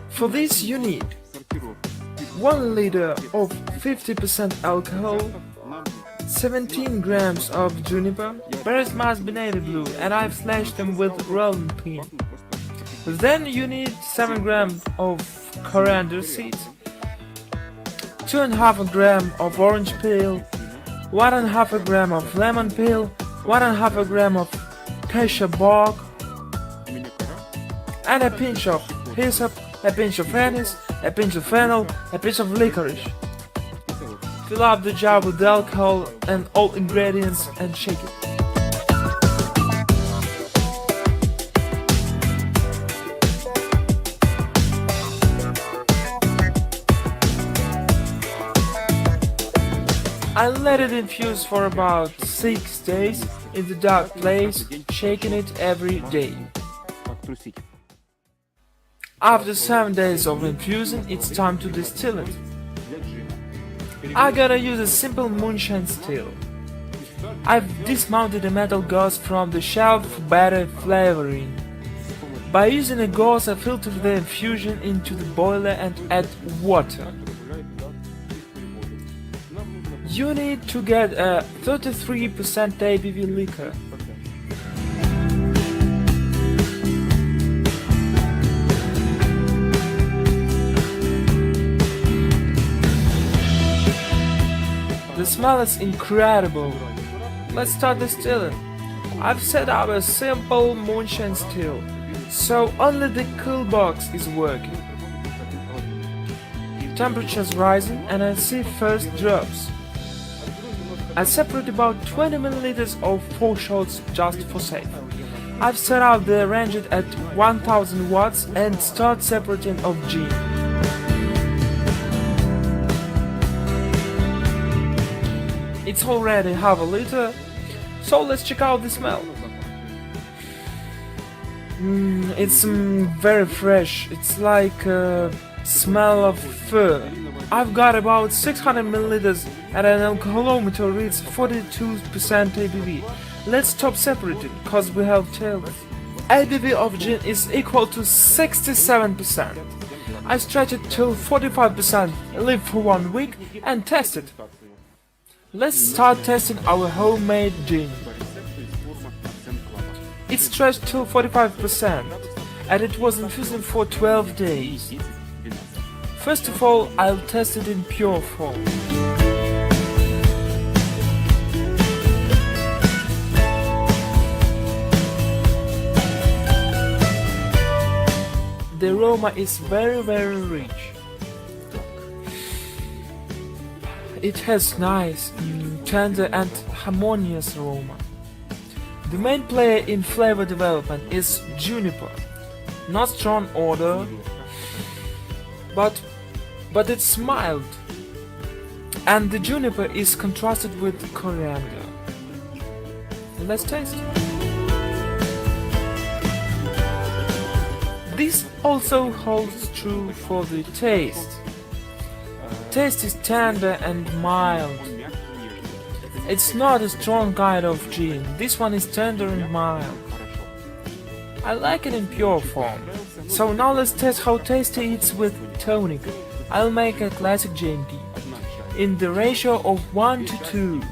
For this you need 1 liter of 50% alcohol, 17 grams of juniper, berries must be navy blue and I've slashed them with rolling pin. Then you need 7 grams of coriander seeds, 2.5 gram of orange peel, 1.5 gram of lemon peel, 1.5 gram of cassia bark, and a pinch of hyssop, a pinch of anise, a pinch of fennel, a pinch of licorice. Fill up the jar with alcohol and all ingredients and shake it. I let it infuse for about 6 days in the dark place, shaking it every day. After 7 days of infusing, it's time to distill it. I gotta use a simple moonshine still. I've dismounted a metal gauze from the shelf for better flavoring. By using a gauze, I filter the infusion into the boiler and add water. You need to get a 33% ABV liquor. The smell is incredible. Let's start distilling. I've set up a simple moonshine still, so only the cool box is working. Temperature's rising and I see first drops. I separate about 20 milliliters of 4 shots just for safe. I've set out the range at 1000 watts and start separating of gin. It's already half a liter, so let's check out the smell. It's very fresh, it's like a smell of fur. I've got about 600 milliliters and an alcoholometer reads 42% ABV. Let's stop separating, cause we have tails. ABV of gin is equal to 67%. I stretch it till 45%, leave for 1 week and test it. Let's start testing our homemade gin. It's stretched till 45% and it was infusing for 12 days. First of all, I'll test it in pure form. The aroma is very rich. It has nice, tender and harmonious aroma. The main player in flavor development is juniper. Not strong odor, but it's mild. And the juniper is contrasted with coriander. Let's taste. This also holds true for the taste. Taste is tender and mild. It's not a strong kind of gin. This one is tender and mild. I like it in pure form. So now let's test how tasty it's with tonic. I'll make a classic gin tea in the ratio of 1 to 2.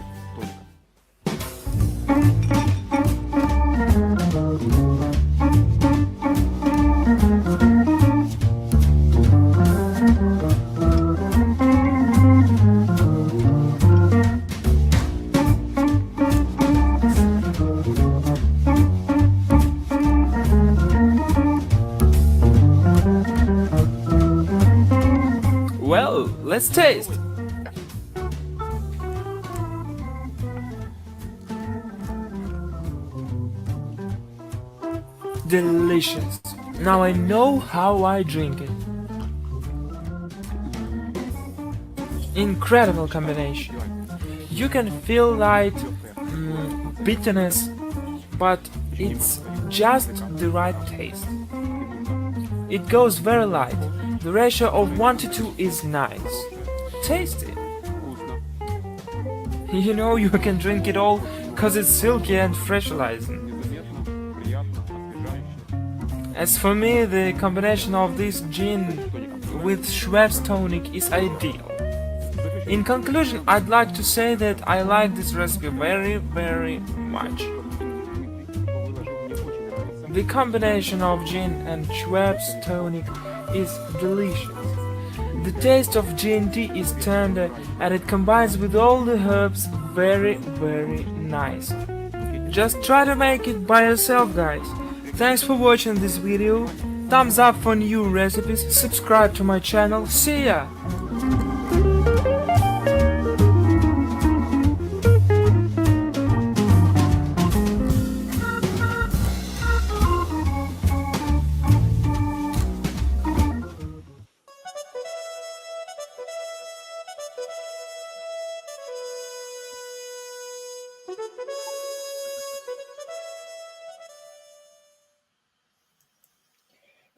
Well, let's taste. Delicious. Now I know how I drink it. Incredible combination. You can feel like bitterness, but it's just the right taste. It goes very light. The ratio of 1 to 2 is nice. Taste it. You know you can drink it all cause it's silky and freshalizing. As for me, the combination of this gin with Schweppes tonic is ideal. In conclusion, I'd like to say that I like this recipe very much. The combination of gin and Schweppes tonic is delicious. The taste of G&T is tender and it combines with all the herbs very nice. Just try to make it by yourself, guys. Thanks for watching this video. Thumbs up for new recipes, subscribe to my channel. See ya!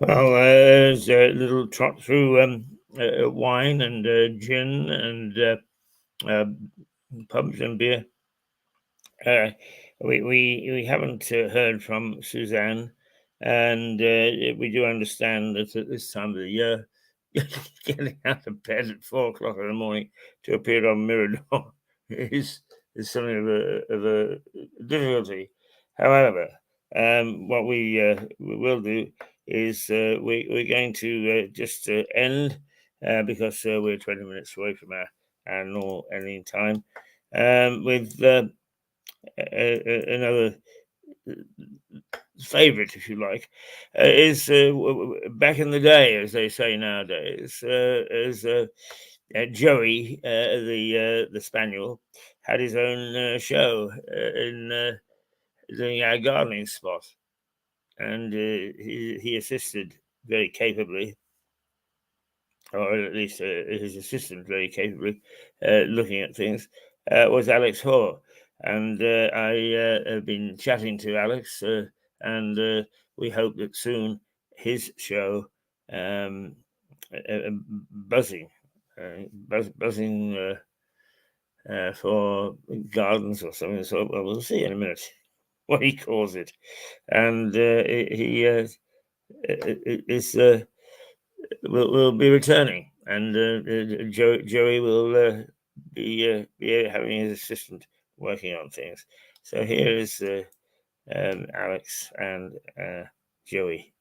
Well, there's a little trot through wine and gin and pubs and beer. We haven't heard from Suzanne, and we do understand that at this time of the year, getting out of bed at 4 o'clock in the morning to appear on Mirador is something of a difficulty. However, what we will do is we're going to just end because we're 20 minutes away from our normal ending time with another favorite, if you like, is back in the day, as they say nowadays, as Joey, the spaniel, had his own show in doing our gardening spot, and he assisted very capably, or at least his assistant very capably, looking at things, was Alex Hoare. And I have been chatting to Alex, and we hope that soon his show, buzzing for gardens or something. So well, we'll see in a minute what he calls it, and he is will be returning, and Joey will be having his assistant working on things. So here is Alex and Joey.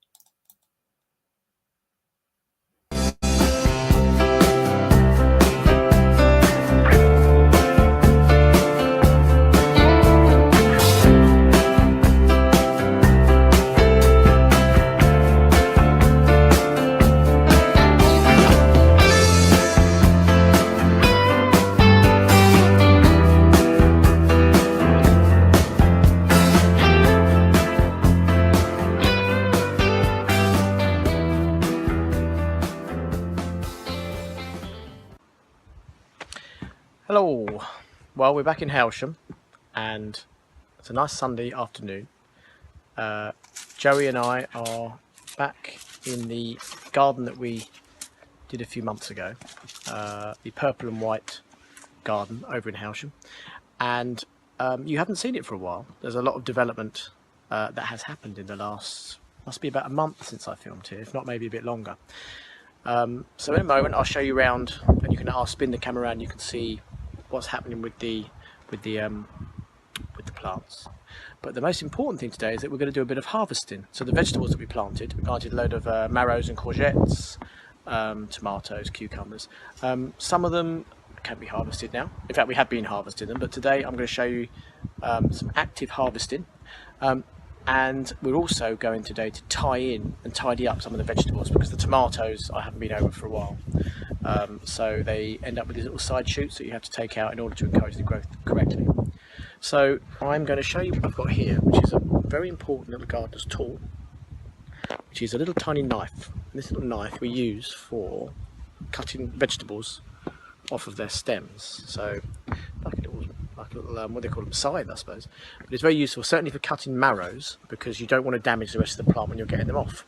Hello, well we're back in Hailsham and it's a nice Sunday afternoon. Joey and I are back in the garden that we did a few months ago, the purple and white garden over in Hailsham, and you haven't seen it for a while. There's a lot of development that has happened in the last, must be about a month since I filmed here, if not maybe a bit longer. So in a moment I'll show you around, and you can, I'll spin the camera around, you can see what's happening with the with the plants. But the most important thing today is that we're going to do a bit of harvesting. So the vegetables that we planted a load of marrows and courgettes, tomatoes, cucumbers. Some of them can be harvested now. In fact, we have been harvesting them, but today I'm going to show you some active harvesting. And we're also going today to tie in and tidy up some of the vegetables, because the tomatoes I haven't been over for a while. So they end up with these little side shoots that you have to take out in order to encourage the growth correctly. So I'm going to show you what I've got here, which is a very important little gardener's tool, which is a little tiny knife. And this little knife we use for cutting vegetables off of their stems. So like a little what they call them, scythe, I suppose. But it's very useful, certainly for cutting marrows, because you don't want to damage the rest of the plant when you're getting them off.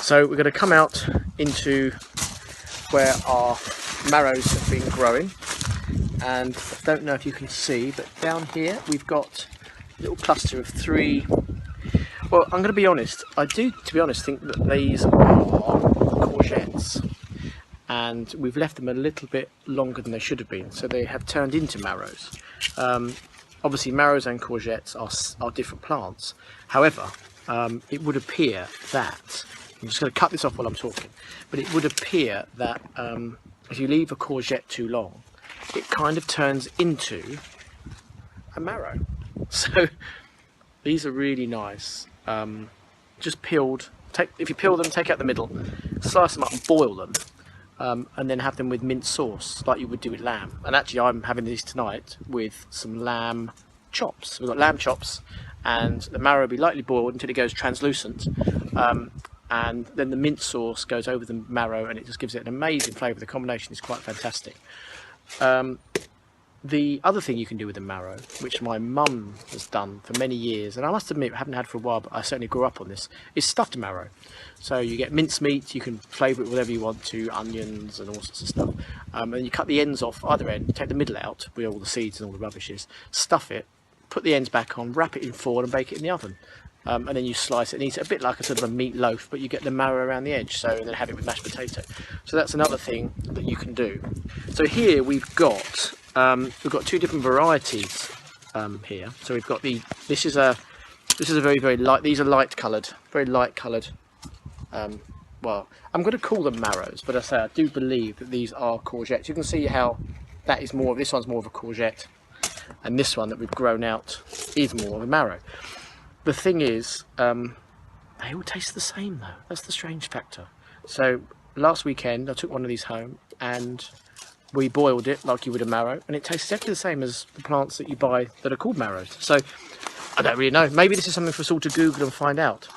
So we're going to come out into where our marrows have been growing, and I don't know if you can see, but down here we've got a little cluster of 3. Well, I'm going to be honest, I do, to be honest, think that these are courgettes, and we've left them a little bit longer than they should have been, so they have turned into marrows. Obviously marrows and courgettes are different plants. However, it would appear that, I'm just going to cut this off while I'm talking, but it would appear that if you leave a courgette too long, it kind of turns into a marrow. So these are really nice. Just peeled. If you peel them, take out the middle, slice them up and boil them, and then have them with mint sauce like you would do with lamb. And actually I'm having these tonight with some lamb chops. We've got lamb chops, and the marrow will be lightly boiled until it goes translucent, and then the mint sauce goes over the marrow, and it just gives it an amazing flavour. The combination is quite fantastic. The other thing you can do with the marrow, which my mum has done for many years, and I must admit I haven't had for a while, but I certainly grew up on this, is stuffed marrow. So you get mincemeat, you can flavour it with whatever you want to, onions and all sorts of stuff, and you cut the ends off either end, take the middle out where all the seeds and all the rubbish is, stuff it, put the ends back on, wrap it in foil and bake it in the oven. And then you slice it and eat it a bit like a sort of a meat loaf, but you get the marrow around the edge, so then have it with mashed potato. So that's another thing that you can do. So here we've got 2 different varieties here. So we've got this is a very light, these are light coloured, very light coloured. Well, I'm going to call them marrows, but I do believe that these are courgettes. You can see how that is more, this one's more of a courgette, and this one that we've grown out is more of a marrow. The thing is, they all taste the same though. That's the strange factor. So last weekend I took one of these home and we boiled it like you would a marrow, and it tastes exactly the same as the plants that you buy that are called marrows. So I don't really know. Maybe this is something for us all to Google and find out.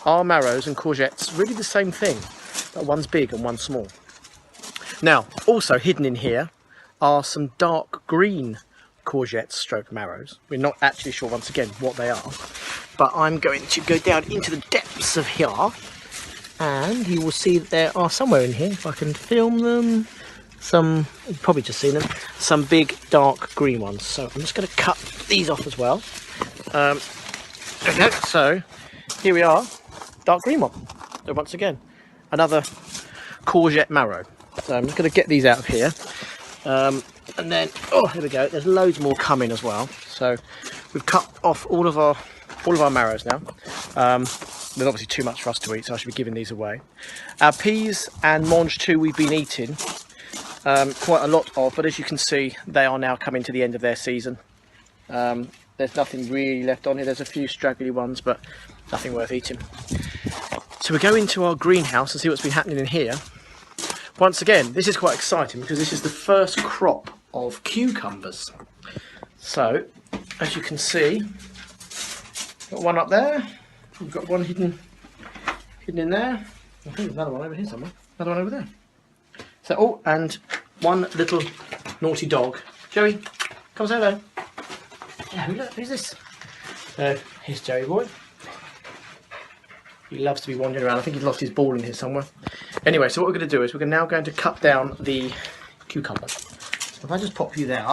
Are marrows and courgettes really the same thing? But one's big and one's small. Now, also hidden in here are some dark green courgettes stroke marrows. We're not actually sure, once again, what they are, but I'm going to go down into the depths of here, and you will see that there are somewhere in here, if I can film them, you've probably just seen them, some big dark green ones. So I'm just going to cut these off as well. Okay, so here we are, dark green one. So once again, another courgette marrow. So I'm just going to get these out of here. And then, oh, here we go. There's loads more coming as well. So we've cut off all of our marrows now. There's obviously too much for us to eat, so I should be giving these away. Our peas and mange too we've been eating quite a lot of, but as you can see, they are now coming to the end of their season. There's nothing really left on here. There's a few straggly ones, but nothing worth eating. So we go into our greenhouse and see what's been happening in here. Once again, this is quite exciting because this is the first crop of cucumbers. So, as you can see, got one up there, we've got one hidden in there. I think there's another one over here somewhere, another one over there. So, oh, and one little naughty dog. Joey, come say hello. Yeah, look, who's this? Here's Joey boy. He loves to be wandering around. I think he's lost his ball in here somewhere. Anyway, so what we're going to do is we're now going to cut down the cucumber. So if I just pop you there,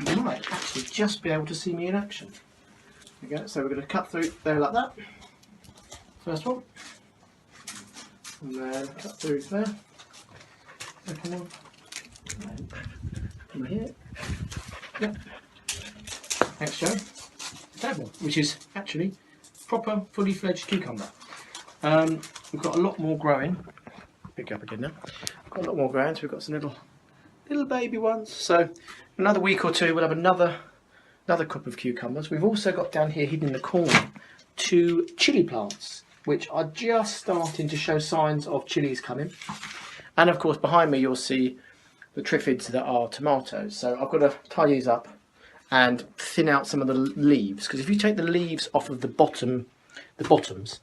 you might actually just be able to see me in action. There we go. So we're going to cut through there like that. First one. And then cut through there. Second one. And here. Yep. Thanks, Joe. That one, which is actually proper, fully fledged cucumber. We've got a lot more growing. Pick up again now. Got a lot more growing, so we've got some little baby ones. So another week or two, we'll have another crop of cucumbers. We've also got down here, hidden in the corner, 2 chilli plants, which are just starting to show signs of chilies coming. And of course, behind me, you'll see the triffids that are tomatoes. So I've got to tie these up and thin out some of the leaves, because if you take the leaves off of the bottoms,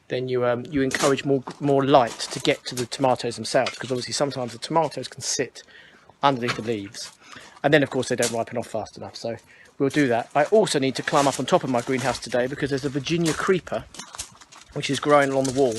then you encourage more light to get to the tomatoes themselves, because obviously sometimes the tomatoes can sit underneath the leaves, and then of course they don't ripen off fast enough. So we'll do that. I also need to climb up on top of my greenhouse today because there's a Virginia creeper which is growing along the wall.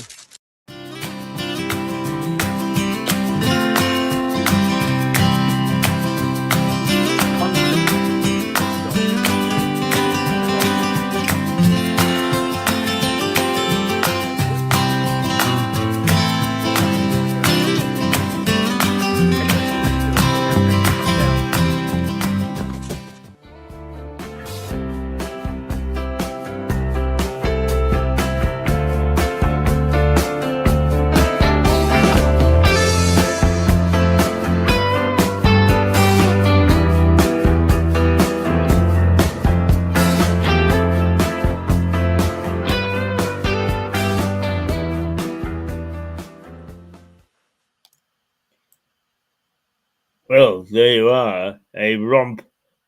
Well, there you are, a romp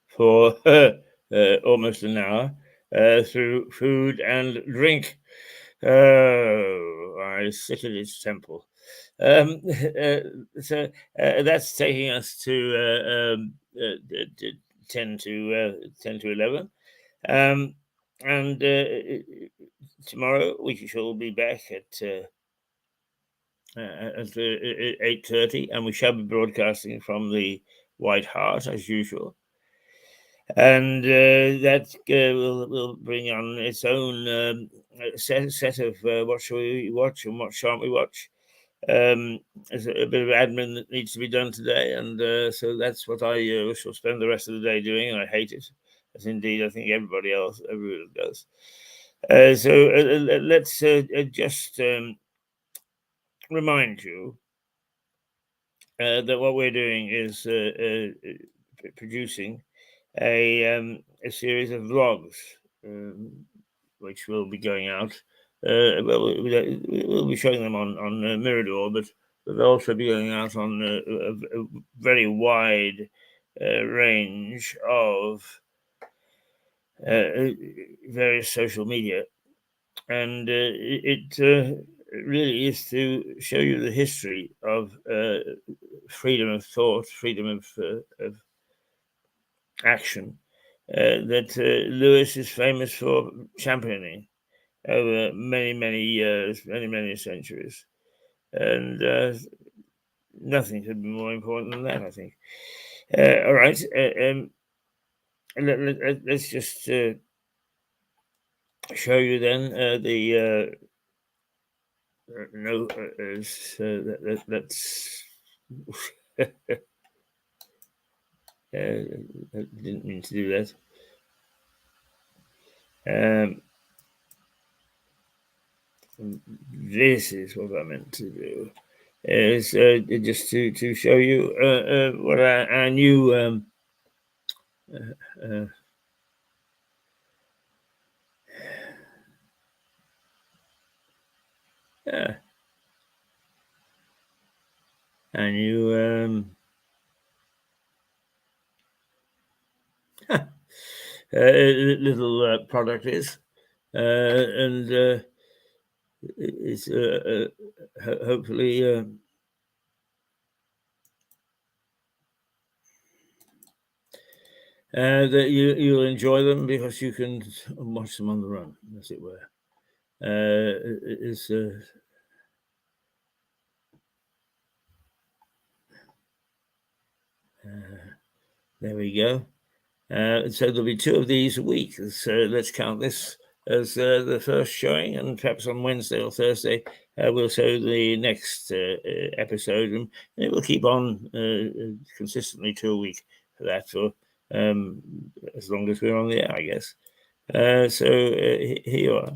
for almost an hour through food and drink. I sit at its temple. So that's taking us to 10 to 11. And tomorrow we shall be back at 8:30, and we shall be broadcasting from the White Hart as usual. And that will bring on its own set of what shall we watch and what shan't we watch. There's a bit of admin that needs to be done today, and so that's what I shall spend the rest of the day doing, and I hate it, as indeed I think everybody does. So let's just remind you that what we're doing is producing a series of vlogs, which will be going out. We'll be showing them on Mirador, but they'll also be going out on a very wide range of various social media. And it really is to show you the history of freedom of thought, freedom of action that Lewis is famous for championing over many years, many centuries. And nothing could be more important than that, I think. All right. Let's just show you then the that's I didn't mean to do that. This is what I meant to do. Is just to show you what our new our new little product is, and it's hopefully that you'll enjoy them, because you can watch them on the run, as it were. There we go. So there'll be 2 of these a week. So let's count this as the first showing, and perhaps on Wednesday or Thursday we'll show the next episode, and it will keep on consistently 2 a week for that for as long as we're on the air, I guess. Here you are.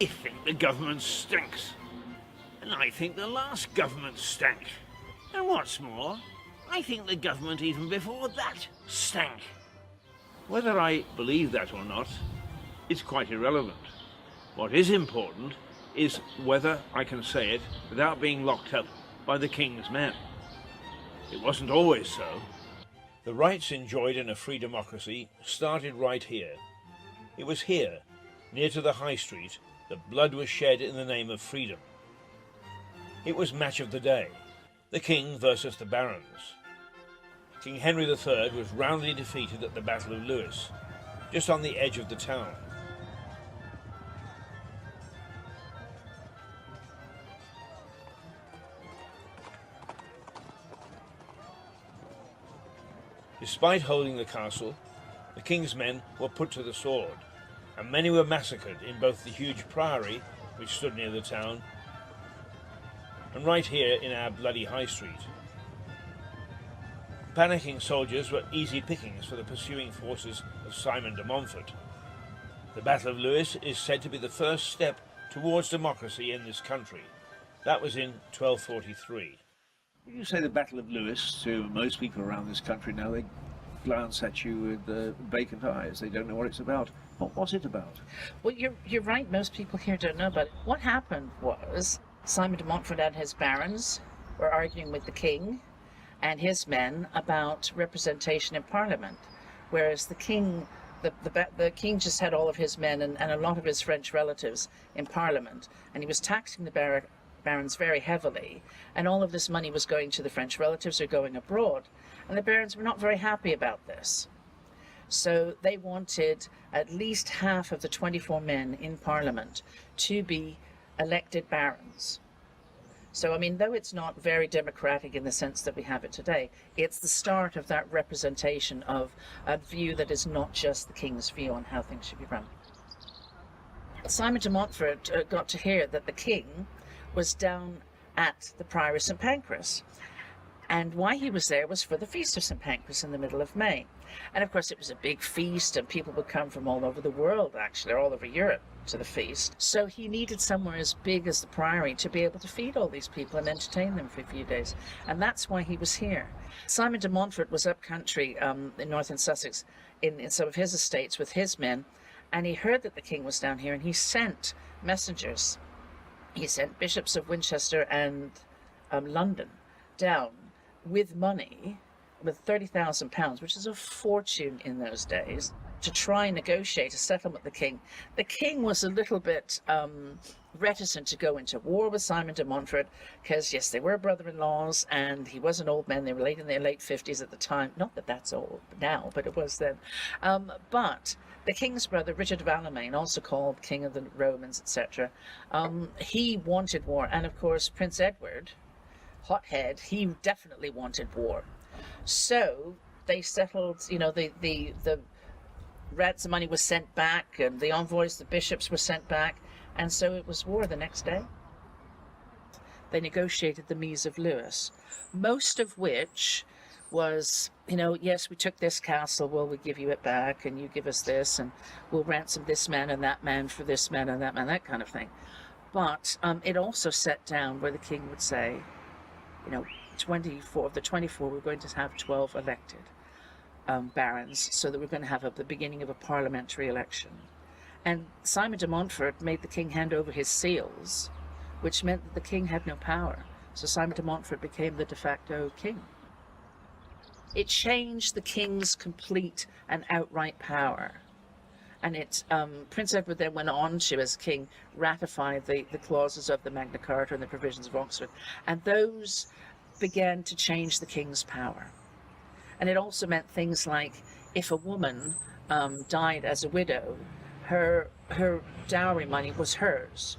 I think the government stinks. And I think the last government stank. And what's more, I think the government even before that stank. Whether I believe that or not is quite irrelevant. What is important is whether I can say it without being locked up by the King's men. It wasn't always so. The rights enjoyed in a free democracy started right here. It was here, near to the High Street, that blood was shed in the name of freedom. It was match of the day, the King versus the barons. King Henry III was roundly defeated at the Battle of Lewes, just on the edge of the town. Despite holding the castle, the King's men were put to the sword, and many were massacred in both the huge priory, which stood near the town, and right here in our bloody High Street. Panicking soldiers were easy pickings for the pursuing forces of Simon de Montfort. The Battle of Lewes is said to be the first step towards democracy in this country. That was in 1243. When you say the Battle of Lewes to most people around this country now, they glance at you with vacant eyes. They don't know what it's about. What was it about? Well, you're right. Most people here don't know about it. What happened was Simon de Montfort and his barons were arguing with the king and his men about representation in Parliament, whereas the king, the king just had all of his men and a lot of his French relatives in Parliament, and he was taxing the barons very heavily, and all of this money was going to the French relatives or going abroad, and the barons were not very happy about this. So they wanted at least half of the 24 men in Parliament to be elected barons. So, I mean, though it's not very democratic in the sense that we have it today, it's the start of that representation of a view that is not just the king's view on how things should be run. Simon de Montfort got to hear that the king was down at the Priory of St. Pancras. And why he was there was for the Feast of St. Pancras in the middle of May. And of course it was a big feast and people would come from all over the world, actually, or all over Europe to the feast. So he needed somewhere as big as the Priory to be able to feed all these people and entertain them for a few days. And that's why he was here. Simon de Montfort was up country in northern Sussex in some of his estates with his men, and he heard that the king was down here and he sent messengers. He sent bishops of Winchester and London down with money, with £30,000, which is a fortune in those days, to try and negotiate a settlement with the king. The king was a little bit reticent to go into war with Simon de Montfort because, yes, they were brother-in-laws and he was an old man. They were in their late 50s at the time. Not that that's old now, but it was then. But the king's brother, Richard of Alamein, also called King of the Romans, etc., he wanted war. And, of course, Prince Edward, hothead, he definitely wanted war. So they settled, you know, the ransom money was sent back and the envoys, the bishops were sent back, and so it was war the next day. They negotiated the Mise of Lewes, most of which was, you know, yes, we took this castle, well, we give you it back, and you give us this, and we'll ransom this man and that man for this man and that kind of thing. But it also set down where the king would say, you know, 24 of the 24, we're going to have 12 elected barons, so that we're going to have the beginning of a parliamentary election. And Simon de Montfort made the king hand over his seals, which meant that the king had no power. So Simon de Montfort became the de facto king. It changed the king's complete and outright power. And Prince Edward then went on to, as king, ratify the clauses of the Magna Carta and the provisions of Oxford. And those began to change the king's power. And it also meant things like, if a woman died as a widow, her dowry money was hers.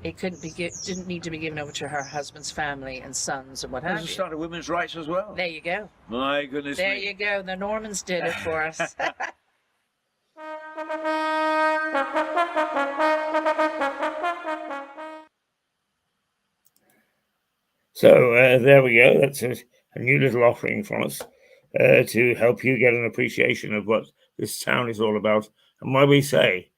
it didn't need to be given over to her husband's family and sons and what have There's a you. start of women's rights as well. There you go. My goodness There me. you go. The Normans did it for us. So there we go. That's a new little offering from us to help you get an appreciation of what this town is all about and why we say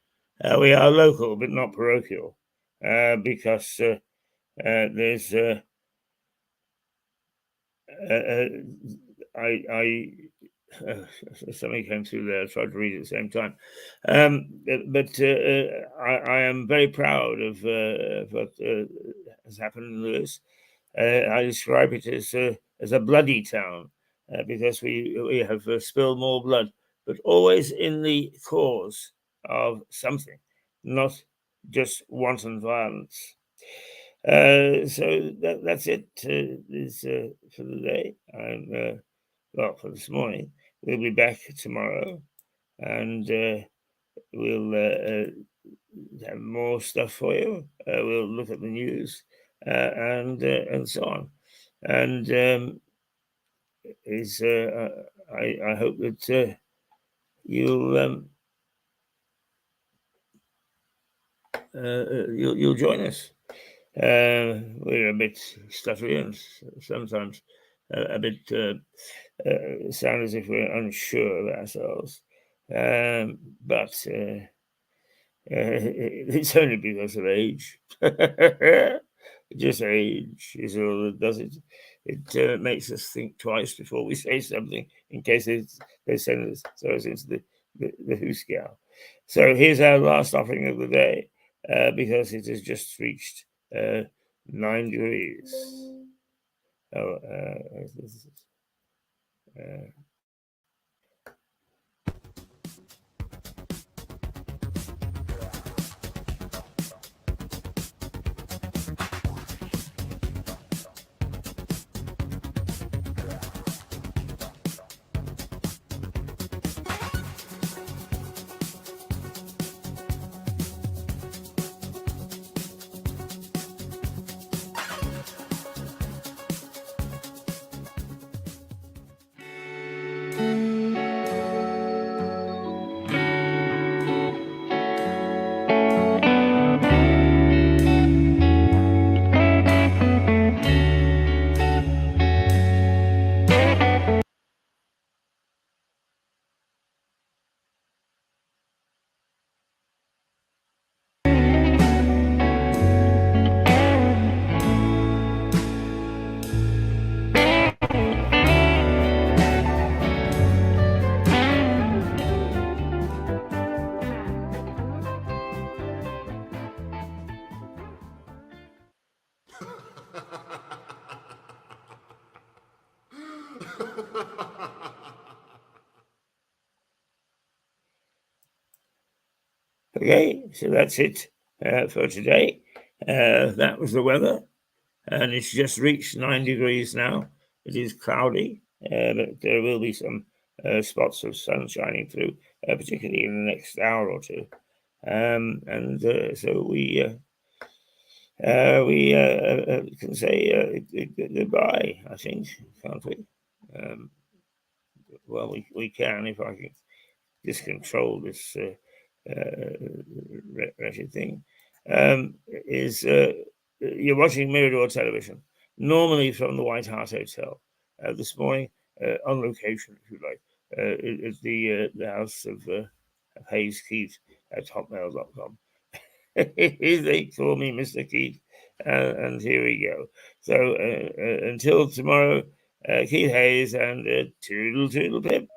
we are local but not parochial, because there's something came through there. I tried to read at the same time, but I am very proud of what has happened in Lewis. I describe it as a bloody town because we have spilled more blood, but always in the cause of something, not just wanton violence. So that's it for the day. Well, for this morning. We'll be back tomorrow, and we'll have more stuff for you. We'll look at the news and so on. And I hope that you'll join us. We're a bit stuttery and sometimes a bit sound as if we're unsure of ourselves. But it's only because of age. Just age is all that does it. It makes us think twice before we say something in case they send us into the hooscow. So here's our last offering of the day because it has just reached 9 degrees. Oh, okay, so that's it for today. That was the weather, and it's just reached 9 degrees now. It is cloudy, but there will be some spots of sun shining through, particularly in the next hour or two. So we can say goodbye, I think, can't we? Well, we can if I can just control this wretched thing. You're watching Mirador television, normally from the White Hart Hotel. This morning, on location, if you like, at the house of Hayes Keith at hotmail.com. They call me Mr. Keith, and here we go. So until tomorrow, Keith Hayes and toodle toodle pip.